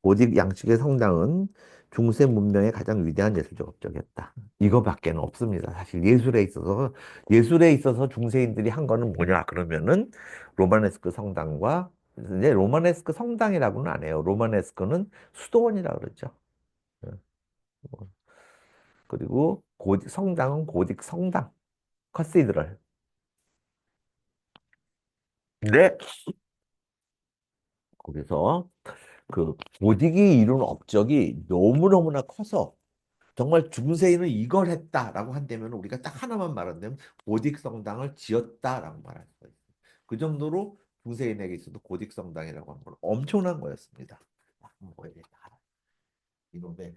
고딕 양식의 성당은 중세 문명의 가장 위대한 예술적 업적이었다. 이거밖에는 없습니다. 사실 예술에 있어서 중세인들이 한 거는 뭐냐 그러면은 로마네스크 성당과 이제 로마네스크 성당이라고는 안 해요. 로마네스크는 수도원이라 그러죠. 예, 뭐. 그리고 성당은 고딕 성당, 커시드럴. 근데 거기서 그 고딕이 이룬 업적이 너무너무나 커서 정말 중세인은 이걸 했다라고 한다면 우리가 딱 하나만 말한다면 고딕 성당을 지었다라고 말할 수가 있어요. 그 정도로 중세인에게 있어도 고딕 성당이라고 한 건 엄청난 거였습니다. 뭐야, 이놈의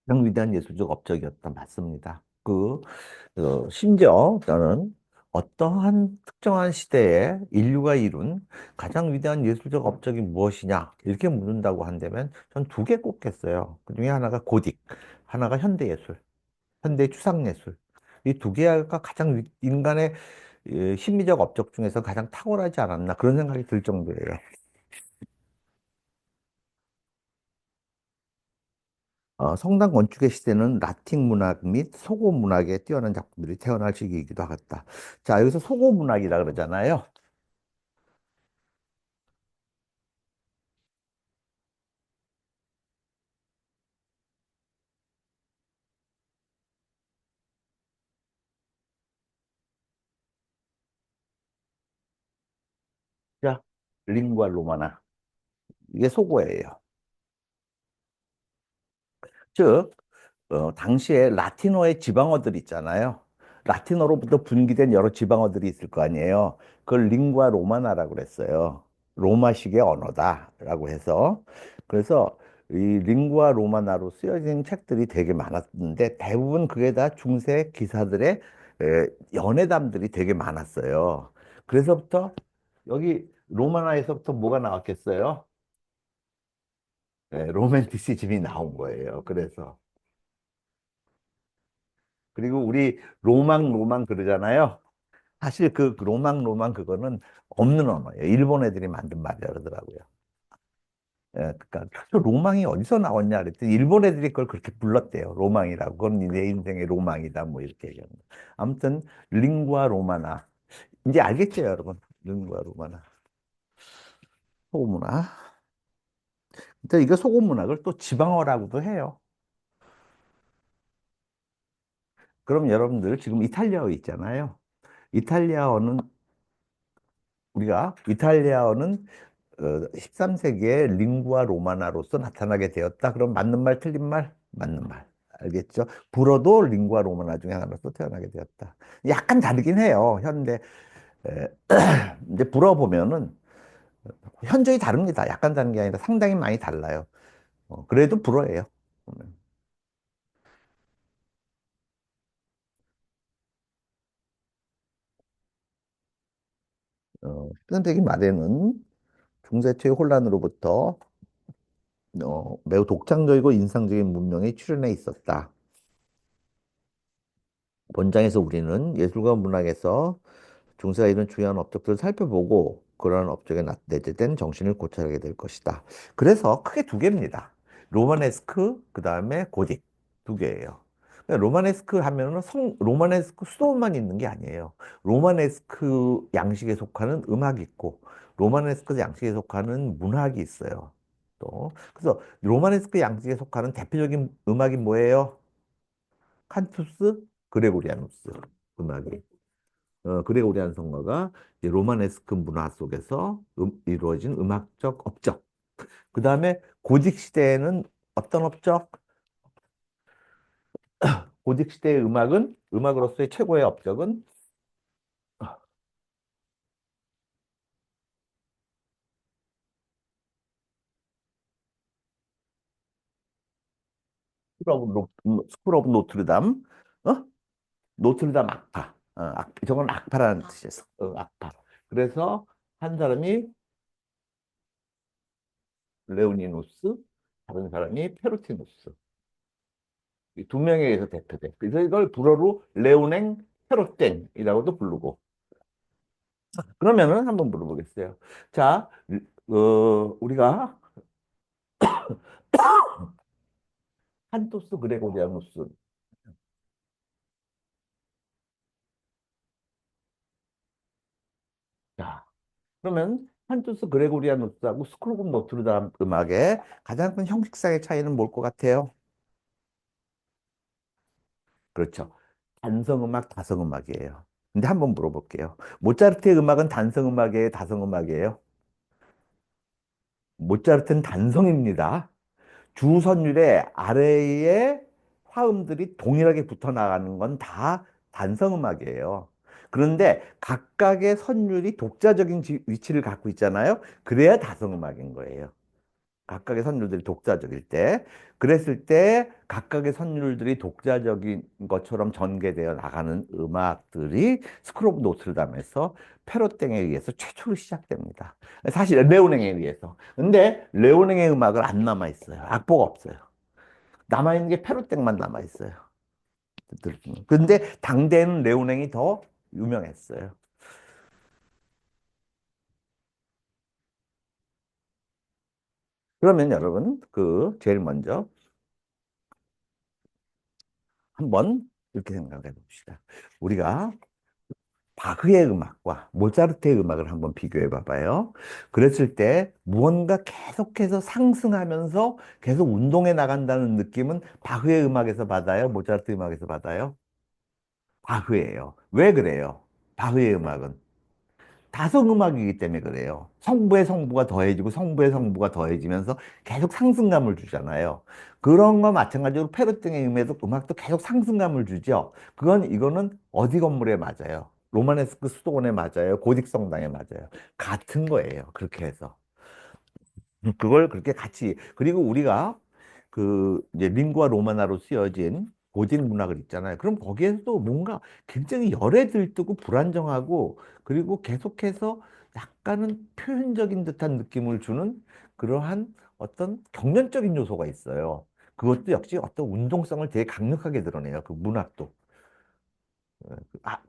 가장 위대한 예술적 업적이었다. 맞습니다. 심지어 저는 어떠한 특정한 시대에 인류가 이룬 가장 위대한 예술적 업적이 무엇이냐 이렇게 묻는다고 한다면 전 두 개 꼽겠어요. 그 중에 하나가 고딕, 하나가 현대예술, 현대 추상예술. 이 두 개가 가장 인간의 심미적 업적 중에서 가장 탁월하지 않았나 그런 생각이 들 정도예요. 성당 건축의 시대는 라틴 문학 및 소고 문학에 뛰어난 작품들이 태어날 시기이기도 하겠다. 자, 여기서 소고 문학이라 그러잖아요. 자, 링과 로마나. 이게 소고예요. 즉, 당시에 라틴어의 지방어들 있잖아요. 라틴어로부터 분기된 여러 지방어들이 있을 거 아니에요. 그걸 링과 로마나라고 그랬어요. 로마식의 언어다라고 해서. 그래서 이 링과 로마나로 쓰여진 책들이 되게 많았는데 대부분 그게 다 중세 기사들의 연회담들이 되게 많았어요. 그래서부터 여기 로마나에서부터 뭐가 나왔겠어요? 로맨티시즘이 나온 거예요. 그래서. 그리고 우리 로망 그러잖아요. 사실 그 로망 그거는 없는 언어예요. 일본 애들이 만든 말이라 그러더라고요. 그러니까 저 로망이 어디서 나왔냐 그랬더니 일본 애들이 그걸 그렇게 불렀대요. 로망이라고. 그건 내 인생의 로망이다. 뭐 이렇게 얘기합니다. 아무튼 링과 로마나. 이제 알겠죠, 여러분? 링과 로마나. 소문화. 근데 이거 소금문학을 또 지방어라고도 해요. 그럼 여러분들 지금 이탈리아어 있잖아요. 이탈리아어는 이탈리아어는 13세기에 링구아 로마나로서 나타나게 되었다. 그럼 맞는 말, 틀린 말? 맞는 말. 알겠죠? 불어도 링구아 로마나 중에 하나로서 태어나게 되었다. 약간 다르긴 해요. 에, 이제 불어 보면은 현저히 다릅니다. 약간 다른 게 아니라 상당히 많이 달라요. 그래도 불어예요. 보면. 13세기 말에는 중세 초의 혼란으로부터 매우 독창적이고 인상적인 문명이 출현해 있었다. 본장에서 우리는 예술과 문학에서 중세가 이런 중요한 업적들을 살펴보고 그러한 업적에 내재된 정신을 고찰하게 될 것이다. 그래서 크게 두 개입니다. 로마네스크, 그 다음에 고딕 두 개예요. 그러니까 로마네스크 하면은 로마네스크 수도만 있는 게 아니에요. 로마네스크 양식에 속하는 음악이 있고 로마네스크 양식에 속하는 문학이 있어요. 또 그래서 로마네스크 양식에 속하는 대표적인 음악이 뭐예요? 칸투스, 그레고리아누스 음악이. 그레고리안 성가가 이제 로마네스크 문화 속에서 이루어진 음악적 업적. 그 다음에 고딕 시대에는 어떤 업적? 고딕 시대의 음악으로서의 최고의 업적은 스쿨 오브 노트르담, 어? 노트르담 악파. 저건 악파라는 뜻이었어. 악파. 그래서 한 사람이 레오니누스, 다른 사람이 페루티누스. 이 두 명에 의해서 대표돼. 그래서 이걸 불어로 레오냉 페로땡이라고도 부르고. 그러면은 한번 물어보겠어요. 자, 우리가 한토스 그레고리아누스. 자, 그러면 한토스 그레고리아누스하고 스크로브 노트르담 음악의 가장 큰 형식상의 차이는 뭘 것 같아요? 그렇죠. 단성음악, 다성음악이에요. 근데 한번 물어볼게요. 모차르트의 음악은 단성음악이에요, 다성음악이에요? 모차르트는 단성입니다. 주선율의 아래에 화음들이 동일하게 붙어 나가는 건 다 단성음악이에요. 그런데 각각의 선율이 독자적인 위치를 갖고 있잖아요. 그래야 다성음악인 거예요. 각각의 선율들이 독자적일 때, 그랬을 때 각각의 선율들이 독자적인 것처럼 전개되어 나가는 음악들이 스쿨 오브 노트르담에서 페로땡에 의해서 최초로 시작됩니다. 사실 레오냉에 의해서. 근데 레오냉의 음악은 안 남아 있어요. 악보가 없어요. 남아 있는 게 페로땡만 남아 있어요. 근데 당대에는 레오냉이 더 유명했어요. 그러면 여러분, 제일 먼저 한번 이렇게 생각해 봅시다. 우리가 바흐의 음악과 모차르트의 음악을 한번 비교해 봐봐요. 그랬을 때 무언가 계속해서 상승하면서 계속 운동해 나간다는 느낌은 바흐의 음악에서 받아요? 모차르트 음악에서 받아요? 바흐예요. 왜 그래요? 바흐의 음악은 다성음악이기 때문에 그래요. 성부의 성부가 더해지고 성부의 성부가 더해지면서 계속 상승감을 주잖아요. 그런 거 마찬가지로 페르ting의 음악도 계속 상승감을 주죠. 이거는 어디 건물에 맞아요? 로마네스크 수도원에 맞아요? 고딕 성당에 맞아요? 같은 거예요. 그렇게 해서. 그걸 그렇게 같이 그리고 우리가 이제 링구아 로마나로 쓰여진 고진 문학을 있잖아요. 그럼 거기에서도 뭔가 굉장히 열에 들뜨고 불안정하고 그리고 계속해서 약간은 표현적인 듯한 느낌을 주는 그러한 어떤 경련적인 요소가 있어요. 그것도 역시 어떤 운동성을 되게 강력하게 드러내요. 그 문학도.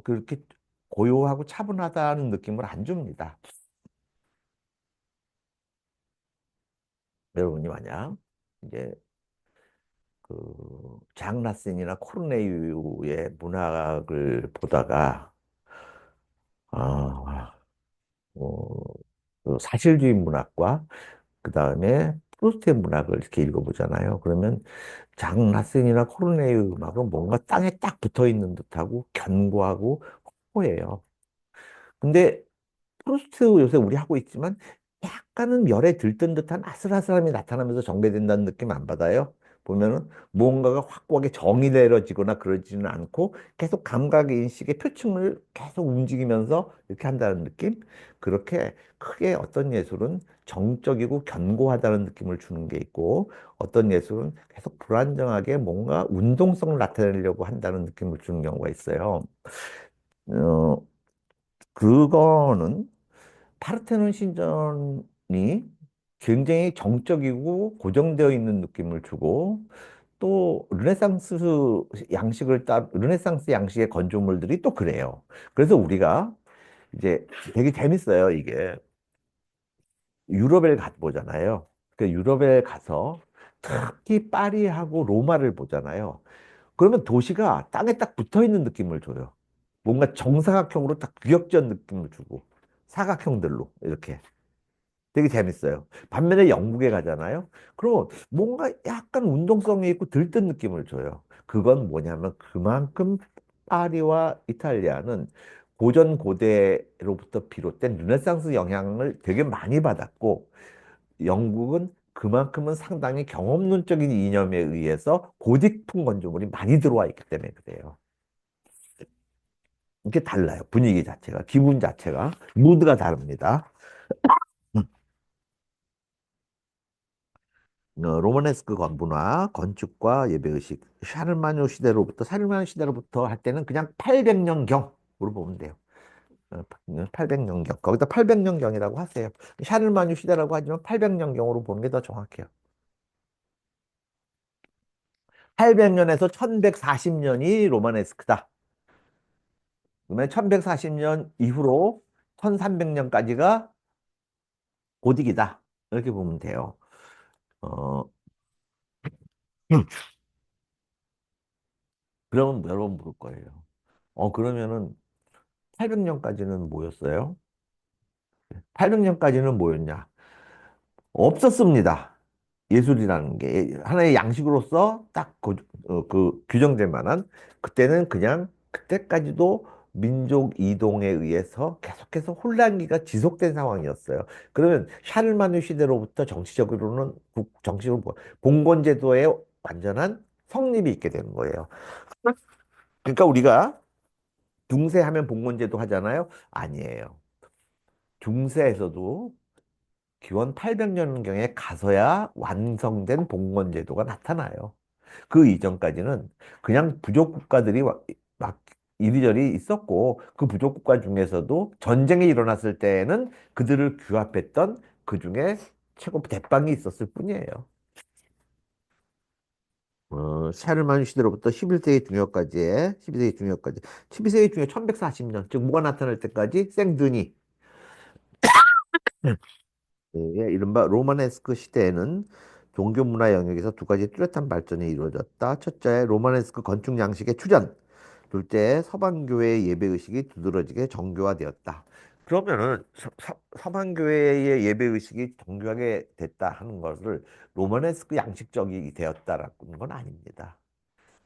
그렇게 고요하고 차분하다는 느낌을 안 줍니다. 여러분이 만약 이제 장 라센이나 코르네유의 문학을 보다가 아, 어, 사실주의 문학과 그 다음에 프루스트의 문학을 이렇게 읽어보잖아요. 그러면 장 라센이나 코르네유 음악은 뭔가 땅에 딱 붙어 있는 듯하고 견고하고 확고해요. 근데 프루스트 요새 우리 하고 있지만 약간은 열에 들뜬 듯한 아슬아슬함이 나타나면서 전개된다는 느낌 안 받아요? 보면은 무언가가 확고하게 정이 내려지거나 그러지는 않고 계속 감각의 인식의 표층을 계속 움직이면서 이렇게 한다는 느낌? 그렇게 크게 어떤 예술은 정적이고 견고하다는 느낌을 주는 게 있고 어떤 예술은 계속 불안정하게 뭔가 운동성을 나타내려고 한다는 느낌을 주는 경우가 있어요. 어, 그거는 파르테논 신전이 굉장히 정적이고 고정되어 있는 느낌을 주고 또 르네상스 양식의 건조물들이 또 그래요. 그래서 우리가 이제 되게 재밌어요, 이게. 유럽에 보잖아요. 그 유럽에 가서 특히 파리하고 로마를 보잖아요. 그러면 도시가 땅에 딱 붙어 있는 느낌을 줘요. 뭔가 정사각형으로 딱 규격전 느낌을 주고 사각형들로 이렇게. 되게 재밌어요. 반면에 영국에 가잖아요. 그럼 뭔가 약간 운동성이 있고 들뜬 느낌을 줘요. 그건 뭐냐면 그만큼 파리와 이탈리아는 고전 고대로부터 비롯된 르네상스 영향을 되게 많이 받았고 영국은 그만큼은 상당히 경험론적인 이념에 의해서 고딕풍 건조물이 많이 들어와 있기 때문에 그래요. 이렇게 달라요. 분위기 자체가, 기분 자체가, 무드가 다릅니다. 로마네스크 건물화, 건축과 예배의식, 샤르마뉴 시대로부터 할 때는 그냥 800년경으로 보면 돼요. 800년경. 거기다 800년경이라고 하세요. 샤르마뉴 시대라고 하지만 800년경으로 보는 게 더 정확해요. 800년에서 1140년이 로마네스크다. 그러면 1140년 이후로 1300년까지가 고딕이다. 이렇게 보면 돼요. 어, 그러면 여러분 물을 거예요. 그러면은 800년까지는 뭐였어요? 800년까지는 뭐였냐? 없었습니다. 예술이라는 게 하나의 양식으로서 딱 규정될 만한 그때는 그냥 그때까지도 민족 이동에 의해서 계속해서 혼란기가 지속된 상황이었어요. 그러면 샤를마누 시대로부터 정치적으로는 정치적으로 봉건제도의 완전한 성립이 있게 되는 거예요. 그러니까 우리가 중세하면 봉건제도 하잖아요. 아니에요. 중세에서도 기원 800년경에 가서야 완성된 봉건 제도가 나타나요. 그 이전까지는 그냥 부족 국가들이 막 이리저리 있었고 그 부족 국가 중에서도 전쟁이 일어났을 때에는 그들을 규합했던 그 중에 최고 대빵이 있었을 뿐이에요. 샤르만 시대로부터 11세기 중엽까지의 12세기 중엽까지 12세기 중에 1140년 즉 뭐가 나타날 때까지 생드니 예, 이른바 로마네스크 시대에는 종교 문화 영역에서 두 가지 뚜렷한 발전이 이루어졌다. 첫째, 로마네스크 건축 양식의 출현. 둘째, 서방교회의 예배의식이 두드러지게 정교화되었다. 그러면은 서방교회의 예배의식이 정교하게 됐다 하는 것을 로마네스크 양식적이 되었다라는 건 아닙니다.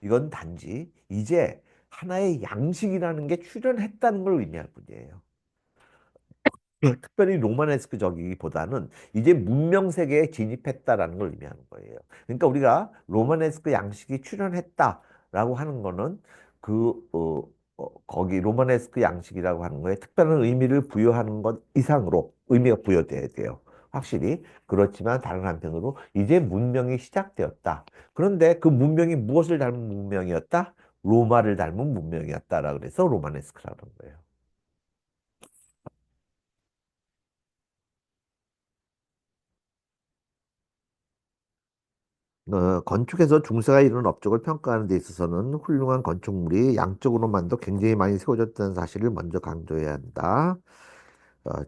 이건 단지 이제 하나의 양식이라는 게 출현했다는 걸 의미할 뿐이에요. 특별히 로마네스크적이기보다는 이제 문명 세계에 진입했다라는 걸 의미하는 거예요. 그러니까 우리가 로마네스크 양식이 출현했다라고 하는 거는 거기 로마네스크 양식이라고 하는 거에 특별한 의미를 부여하는 것 이상으로 의미가 부여돼야 돼요. 확실히 그렇지만 다른 한편으로 이제 문명이 시작되었다. 그런데 그 문명이 무엇을 닮은 문명이었다? 로마를 닮은 문명이었다라 그래서 로마네스크라는 거예요. 건축에서 중세가 이룬 업적을 평가하는 데 있어서는 훌륭한 건축물이 양적으로만도 굉장히 많이 세워졌다는 사실을 먼저 강조해야 한다.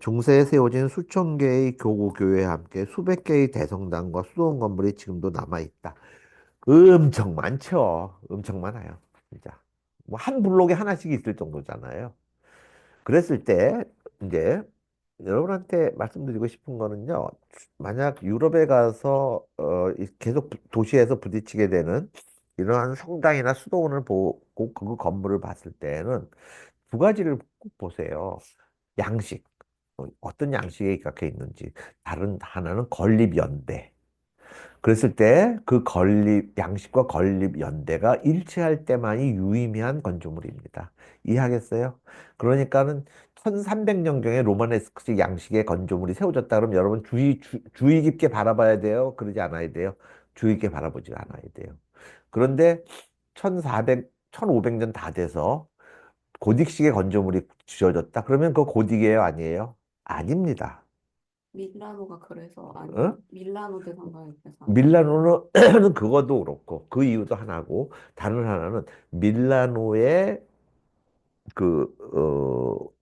중세에 세워진 수천 개의 교구 교회와 함께 수백 개의 대성당과 수도원 건물이 지금도 남아 있다. 엄청 많죠. 엄청 많아요. 진짜. 뭐 한 블록에 하나씩 있을 정도잖아요. 그랬을 때 이제 여러분한테 말씀드리고 싶은 거는요. 만약 유럽에 가서 계속 도시에서 부딪히게 되는 이러한 성당이나 수도원을 보고 그 건물을 봤을 때는 두 가지를 꼭 보세요. 양식, 어떤 양식에 입각해 있는지. 다른 하나는 건립연대. 그랬을 때 그 건립, 양식과 건립 연대가 일치할 때만이 유의미한 건조물입니다. 이해하겠어요? 그러니까는 1300년경에 로마네스크식 양식의 건조물이 세워졌다 그러면 여러분 주의 깊게 바라봐야 돼요? 그러지 않아야 돼요? 주의 깊게 바라보지 않아야 돼요. 그런데 1400, 1500년 다 돼서 고딕식의 건조물이 지어졌다? 그러면 그 고딕이에요? 아니에요? 아닙니다. 밀라노가 그래서 어? 아니면 밀라노 대성당이 그래서 밀라노는 그것도 그렇고 그 이유도 하나고 다른 하나는 밀라노의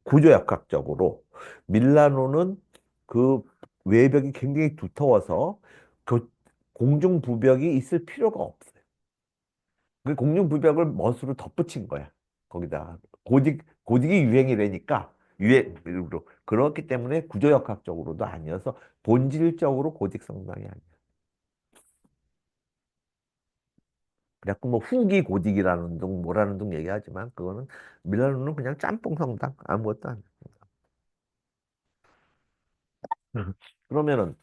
구조역학적으로 밀라노는 그 외벽이 굉장히 두터워서 그 공중부벽이 있을 필요가 없어요. 그 공중부벽을 멋으로 덧붙인 거야. 거기다 고딕이 유행이라니까 유행으로 그렇기 때문에 구조역학적으로도 아니어서 본질적으로 고딕 성당이 아니야. 자꾸 뭐 후기 고딕이라는 둥 뭐라는 둥 얘기하지만 그거는 밀라노는 그냥 짬뽕 성당 아무것도 아니야. 그러면은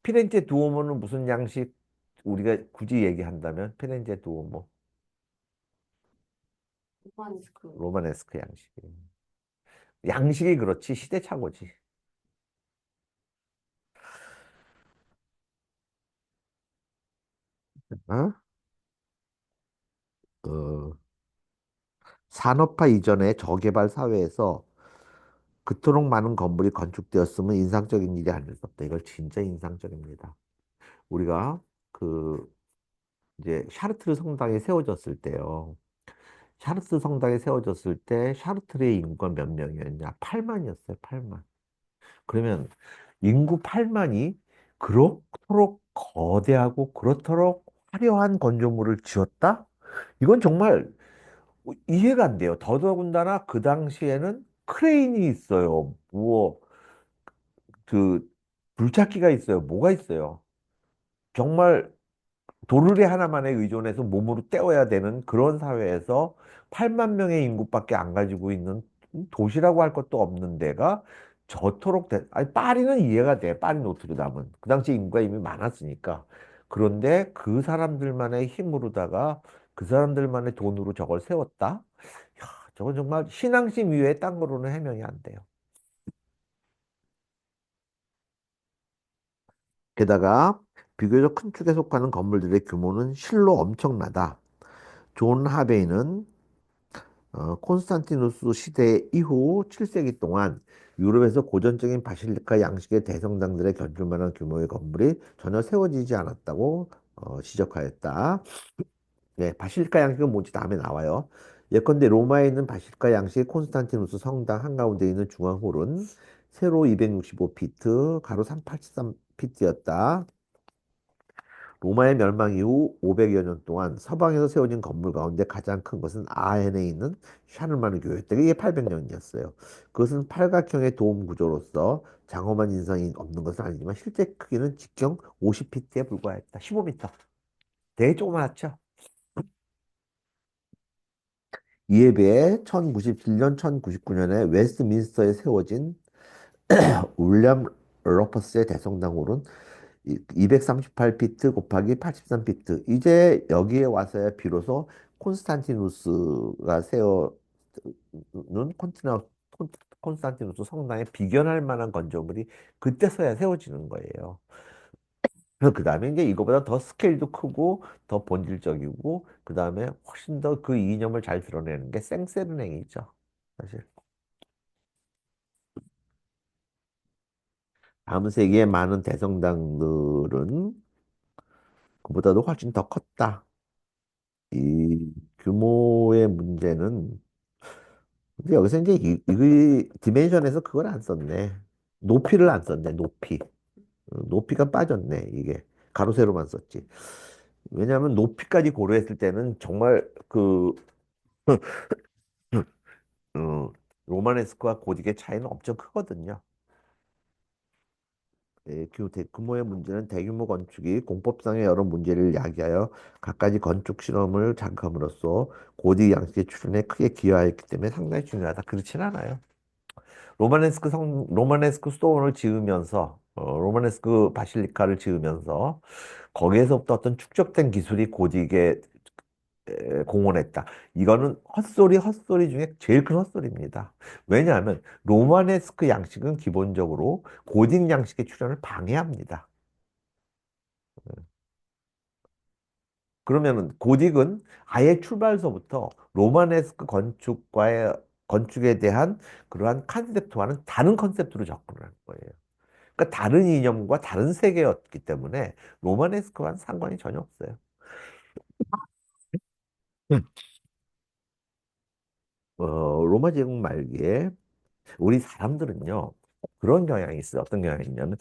피렌체 두오모는 무슨 양식 우리가 굳이 얘기한다면 피렌체 두오모 로마니스크 로마네스크 양식 양식이 그렇지 시대착오지. 어? 어, 산업화 이전의 저개발 사회에서 그토록 많은 건물이 건축되었으면 인상적인 일이 아닐 수 없다. 이걸 진짜 인상적입니다. 우리가 그 이제 샤르트르 성당이 세워졌을 때요. 샤르트 성당이 세워졌을 때 샤르트르의 인구가 몇 명이었냐? 8만이었어요. 8만. 그러면 인구 8만이 그렇도록 거대하고 그렇도록 화려한 건조물을 지었다? 이건 정말 이해가 안 돼요. 더더군다나 그 당시에는 크레인이 있어요. 그 불찾기가 있어요. 뭐가 있어요. 정말 도르래 하나만에 의존해서 몸으로 때워야 되는 그런 사회에서 8만 명의 인구밖에 안 가지고 있는 도시라고 할 것도 없는 데가 저토록 아니 파리는 이해가 돼. 파리 노트르담은 그 당시 인구가 이미 많았으니까. 그런데 그 사람들만의 힘으로다가 그 사람들만의 돈으로 저걸 세웠다. 야, 저건 정말 신앙심 위에 딴 거로는 해명이 안 돼요. 게다가 비교적 큰 축에 속하는 건물들의 규모는 실로 엄청나다. 존 하베이는 콘스탄티누스 시대 이후 7세기 동안 유럽에서 고전적인 바실리카 양식의 대성당들에 견줄 만한 규모의 건물이 전혀 세워지지 않았다고 지적하였다. 네, 바실리카 양식은 뭔지 다음에 나와요. 예컨대 로마에 있는 바실리카 양식의 콘스탄티누스 성당 한가운데 있는 중앙홀은 세로 265피트, 가로 383피트였다. 로마의 멸망 이후 500여 년 동안 서방에서 세워진 건물 가운데 가장 큰 것은 아헨에 있는 샤르마르 교회였다. 이게 800년이었어요. 그것은 팔각형의 도움 구조로서 장엄한 인상이 없는 것은 아니지만 실제 크기는 직경 50피트에 불과했다. 15m. 되게 조그맣죠? 이에 비해 1097년, 1099년에 웨스트민스터에 세워진 윌리엄 러퍼스의 대성당홀은 238피트 곱하기 83피트. 이제 여기에 와서야 비로소 콘스탄티누스가 세워는 콘스탄티누스 성당에 비견할 만한 건조물이 그때서야 세워지는 거예요. 그 다음에 이제 이거보다 더 스케일도 크고 더 본질적이고 그 다음에 훨씬 더 그 이념을 잘 드러내는 게 생세르맹이죠. 사실. 다음 세기의 많은 대성당들은 그보다도 훨씬 더 컸다. 이 규모의 문제는 근데 여기서 이제 이 디멘션에서 그걸 안 썼네. 높이를 안 썼네. 높이. 높이가 빠졌네. 이게 가로 세로만 썼지. 왜냐하면 높이까지 고려했을 때는 정말 그 어, 로마네스크와 고딕의 차이는 엄청 크거든요. 예, 규모의 문제는 대규모 건축이 공법상의 여러 문제를 야기하여 갖가지 건축 실험을 자극함으로써 고딕 양식의 출현에 크게 기여하였기 때문에 상당히 중요하다. 그렇진 않아요. 로마네스크 수도원을 지으면서, 로마네스크 바실리카를 지으면서 거기에서부터 어떤 축적된 기술이 고딕에 공헌했다. 이거는 헛소리 중에 제일 큰 헛소리입니다. 왜냐하면 로마네스크 양식은 기본적으로 고딕 양식의 출현을 방해합니다. 그러면은 고딕은 아예 출발서부터 로마네스크 건축에 대한 그러한 컨셉트와는 다른 컨셉트로 접근하는 거예요. 그러니까 다른 이념과 다른 세계였기 때문에 로마네스크와는 상관이 전혀 없어요. 음. 로마 제국 말기에 우리 사람들은요 그런 경향이 있어요. 어떤 경향이 있냐면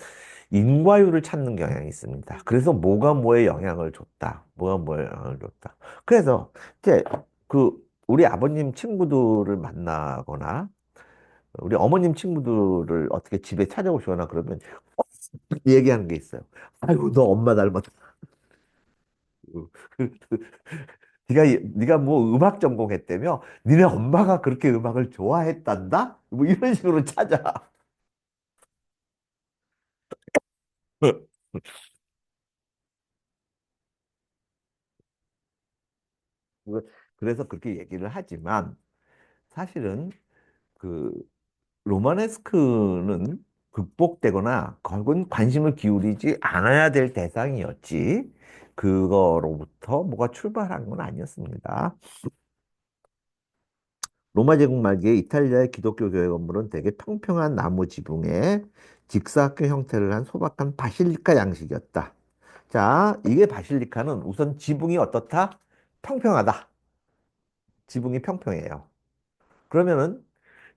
인과율을 찾는 경향이 있습니다. 그래서 뭐가 뭐에 영향을 줬다. 뭐가 뭐에 영향을 줬다. 그래서 이제 그 우리 아버님 친구들을 만나거나 우리 어머님 친구들을 어떻게 집에 찾아오시거나 그러면 얘기하는 게 있어요. 아이고 너 엄마 닮았다. 네가 뭐 음악 전공했다며? 니네 엄마가 그렇게 음악을 좋아했단다? 뭐 이런 식으로 찾아. 그래서 그렇게 얘기를 하지만 사실은 그 로마네스크는 극복되거나 혹은 관심을 기울이지 않아야 될 대상이었지 그거로부터 뭐가 출발한 건 아니었습니다. 로마 제국 말기에 이탈리아의 기독교 교회 건물은 대개 평평한 나무 지붕에 직사각형 형태를 한 소박한 바실리카 양식이었다. 자, 이게 바실리카는 우선 지붕이 어떻다? 평평하다. 지붕이 평평해요. 그러면은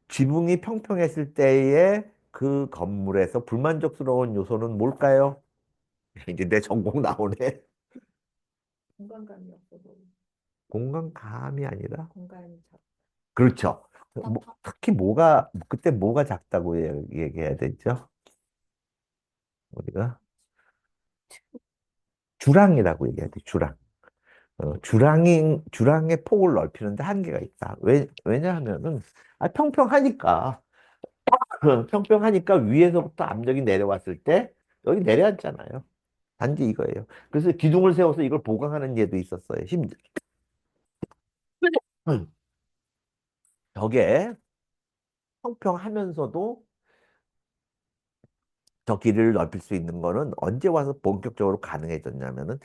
지붕이 평평했을 때의 그 건물에서 불만족스러운 요소는 뭘까요? 이제 내 전공 나오네. 공간감이 없어도 공간감이 아니라. 공간이 그렇죠. 특히 그때 뭐가 작다고 얘기해야 되죠? 우리가 주랑이라고 얘기해야 돼, 주랑. 주랑의 폭을 넓히는데 한계가 있다. 왜냐하면은, 평평하니까. 평평하니까 위에서부터 압력이 내려왔을 때, 여기 내려앉잖아요. 단지 이거예요. 그래서 기둥을 세워서 이걸 보강하는 예도 있었어요. 음. 벽에 평평하면서도 저 길이를 넓힐 수 있는 거는 언제 와서 본격적으로 가능해졌냐면은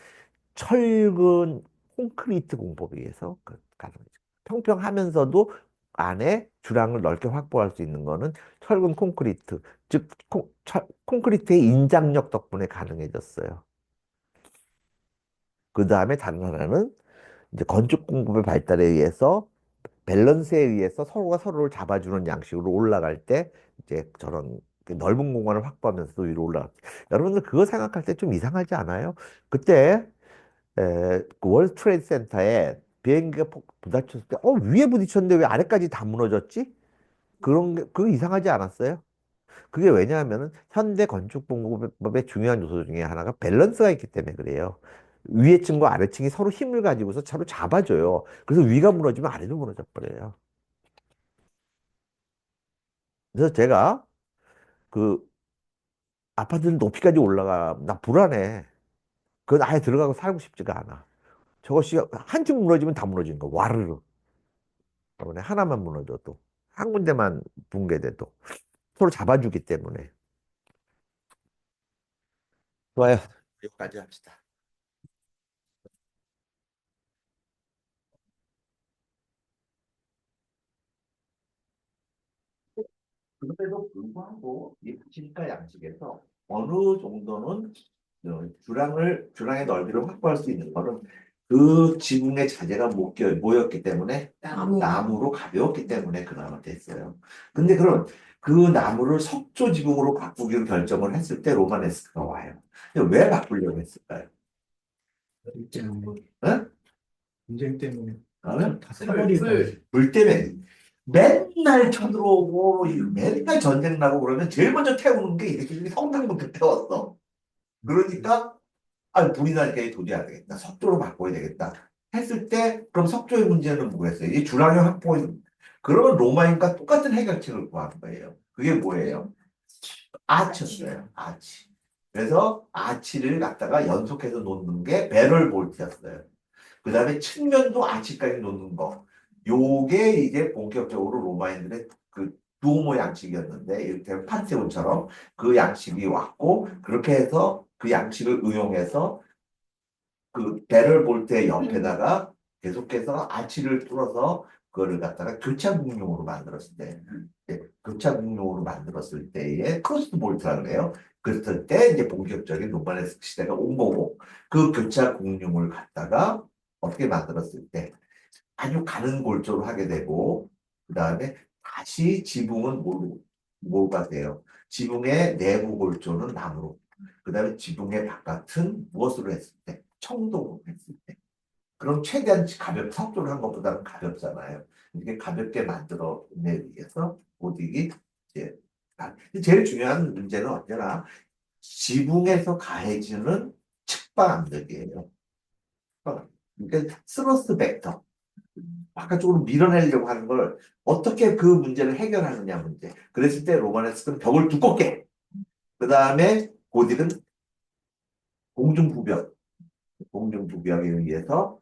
철근 콘크리트 공법에 의해서 가능해져. 평평하면서도 안에 주량을 넓게 확보할 수 있는 거는 철근 콘크리트, 즉 콘크리트의 인장력 덕분에 가능해졌어요. 그 다음에 다른 하나는 이제 건축 공법의 발달에 의해서 밸런스에 의해서 서로가 서로를 잡아주는 양식으로 올라갈 때 이제 저런 그 넓은 공간을 확보하면서도 위로 올라가. 여러분들 그거 생각할 때 좀 이상하지 않아요? 그때 그 월드 트레이드 센터에 비행기가 부딪혔을 때, 위에 부딪혔는데 왜 아래까지 다 무너졌지? 그런 게, 그거 이상하지 않았어요? 그게 왜냐하면은 현대 건축 공법의 중요한 요소 중에 하나가 밸런스가 있기 때문에 그래요. 위에 층과 아래 층이 서로 힘을 가지고서 서로 잡아줘요. 그래서 위가 무너지면 아래도 무너져 버려요. 그래서 제가 그 아파트 높이까지 올라가, 나 불안해. 그건 아예 들어가고 살고 싶지가 않아. 저것이 한 층 무너지면 다 무너지는 거, 와르르. 이번에 하나만 무너져도, 한 군데만 붕괴돼도 서로 잡아주기 때문에. 좋아요. 여기까지 합시다. 그럼에도 불구하고 이 부실가 양식에서 어느 정도는 주량의 넓이를 확보할 수 있는 거는 그 지붕의 자재가 모였기 때문에 나무로 가벼웠기 때문에 그나마 됐어요. 근데 그럼 그 나무를 석조 지붕으로 바꾸기로 결정을 했을 때 로마네스크가 와요. 근데 왜 바꾸려고 했을까요? 응? 전쟁 때문에 다 사버리고 불 때문에 맨날 쳐들어오고 맨날 전쟁 나고 그러면 제일 먼저 태우는 게 이렇게 성당부터 태웠어. 그러니까 불이 나니까 이 도저히 안 되겠다. 석조로 바꿔야 되겠다. 했을 때 그럼 석조의 문제는 뭐겠어요? 이 주량의 확보. 그러면 로마인과 똑같은 해결책을 구하는 거예요. 그게 뭐예요? 아치였어요. 아치. 그래서 아치를 갖다가 연속해서 놓는 게 배럴 볼트였어요. 그 다음에 측면도 아치까지 놓는 거. 요게 이제 본격적으로 로마인들의 그 두오모 양식이었는데, 이를테면 판테온처럼 그 양식이 왔고, 그렇게 해서 그 양식을 응용해서 그 배럴 볼트의 옆에다가 계속해서 아치를 뚫어서 그거를 갖다가 교차공용으로 만들었을 때, 교차공용으로 만들었을 때에 크로스 볼트라고 해요. 그랬을 때 이제 본격적인 로마네스크 시대가 온 거고, 그 교차공용을 갖다가 어떻게 만들었을 때 아주 가는 골조로 하게 되고, 그 다음에 다시 지붕은 뭐가 돼요? 지붕의 내부 골조는 나무로, 그 다음에 지붕의 바깥은 무엇으로 했을 때? 청동으로 했을 때. 그럼 최대한 석조를 한 것보다는 가볍잖아요. 이게 가볍게 만들어내기 위해서 고딕이 이제 제일 중요한 문제는 언제나 지붕에서 가해지는 측방 압력이에요. 그러니까 스로스 벡터. 바깥쪽으로 밀어내려고 하는 걸 어떻게 그 문제를 해결하느냐 문제. 그랬을 때 로마네스크는 벽을 두껍게. 그 다음에 고딕은 공중부벽. 공중부벽에 의해서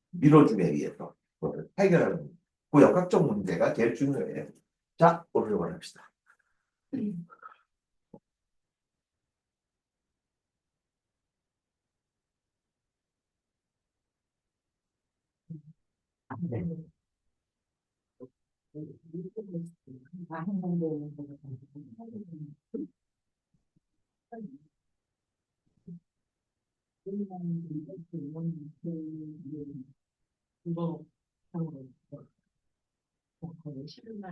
밀어주기 위해서 그걸 해결하는 그 역학적 문제가 제일 중요해요. 자, 오늘 합시다.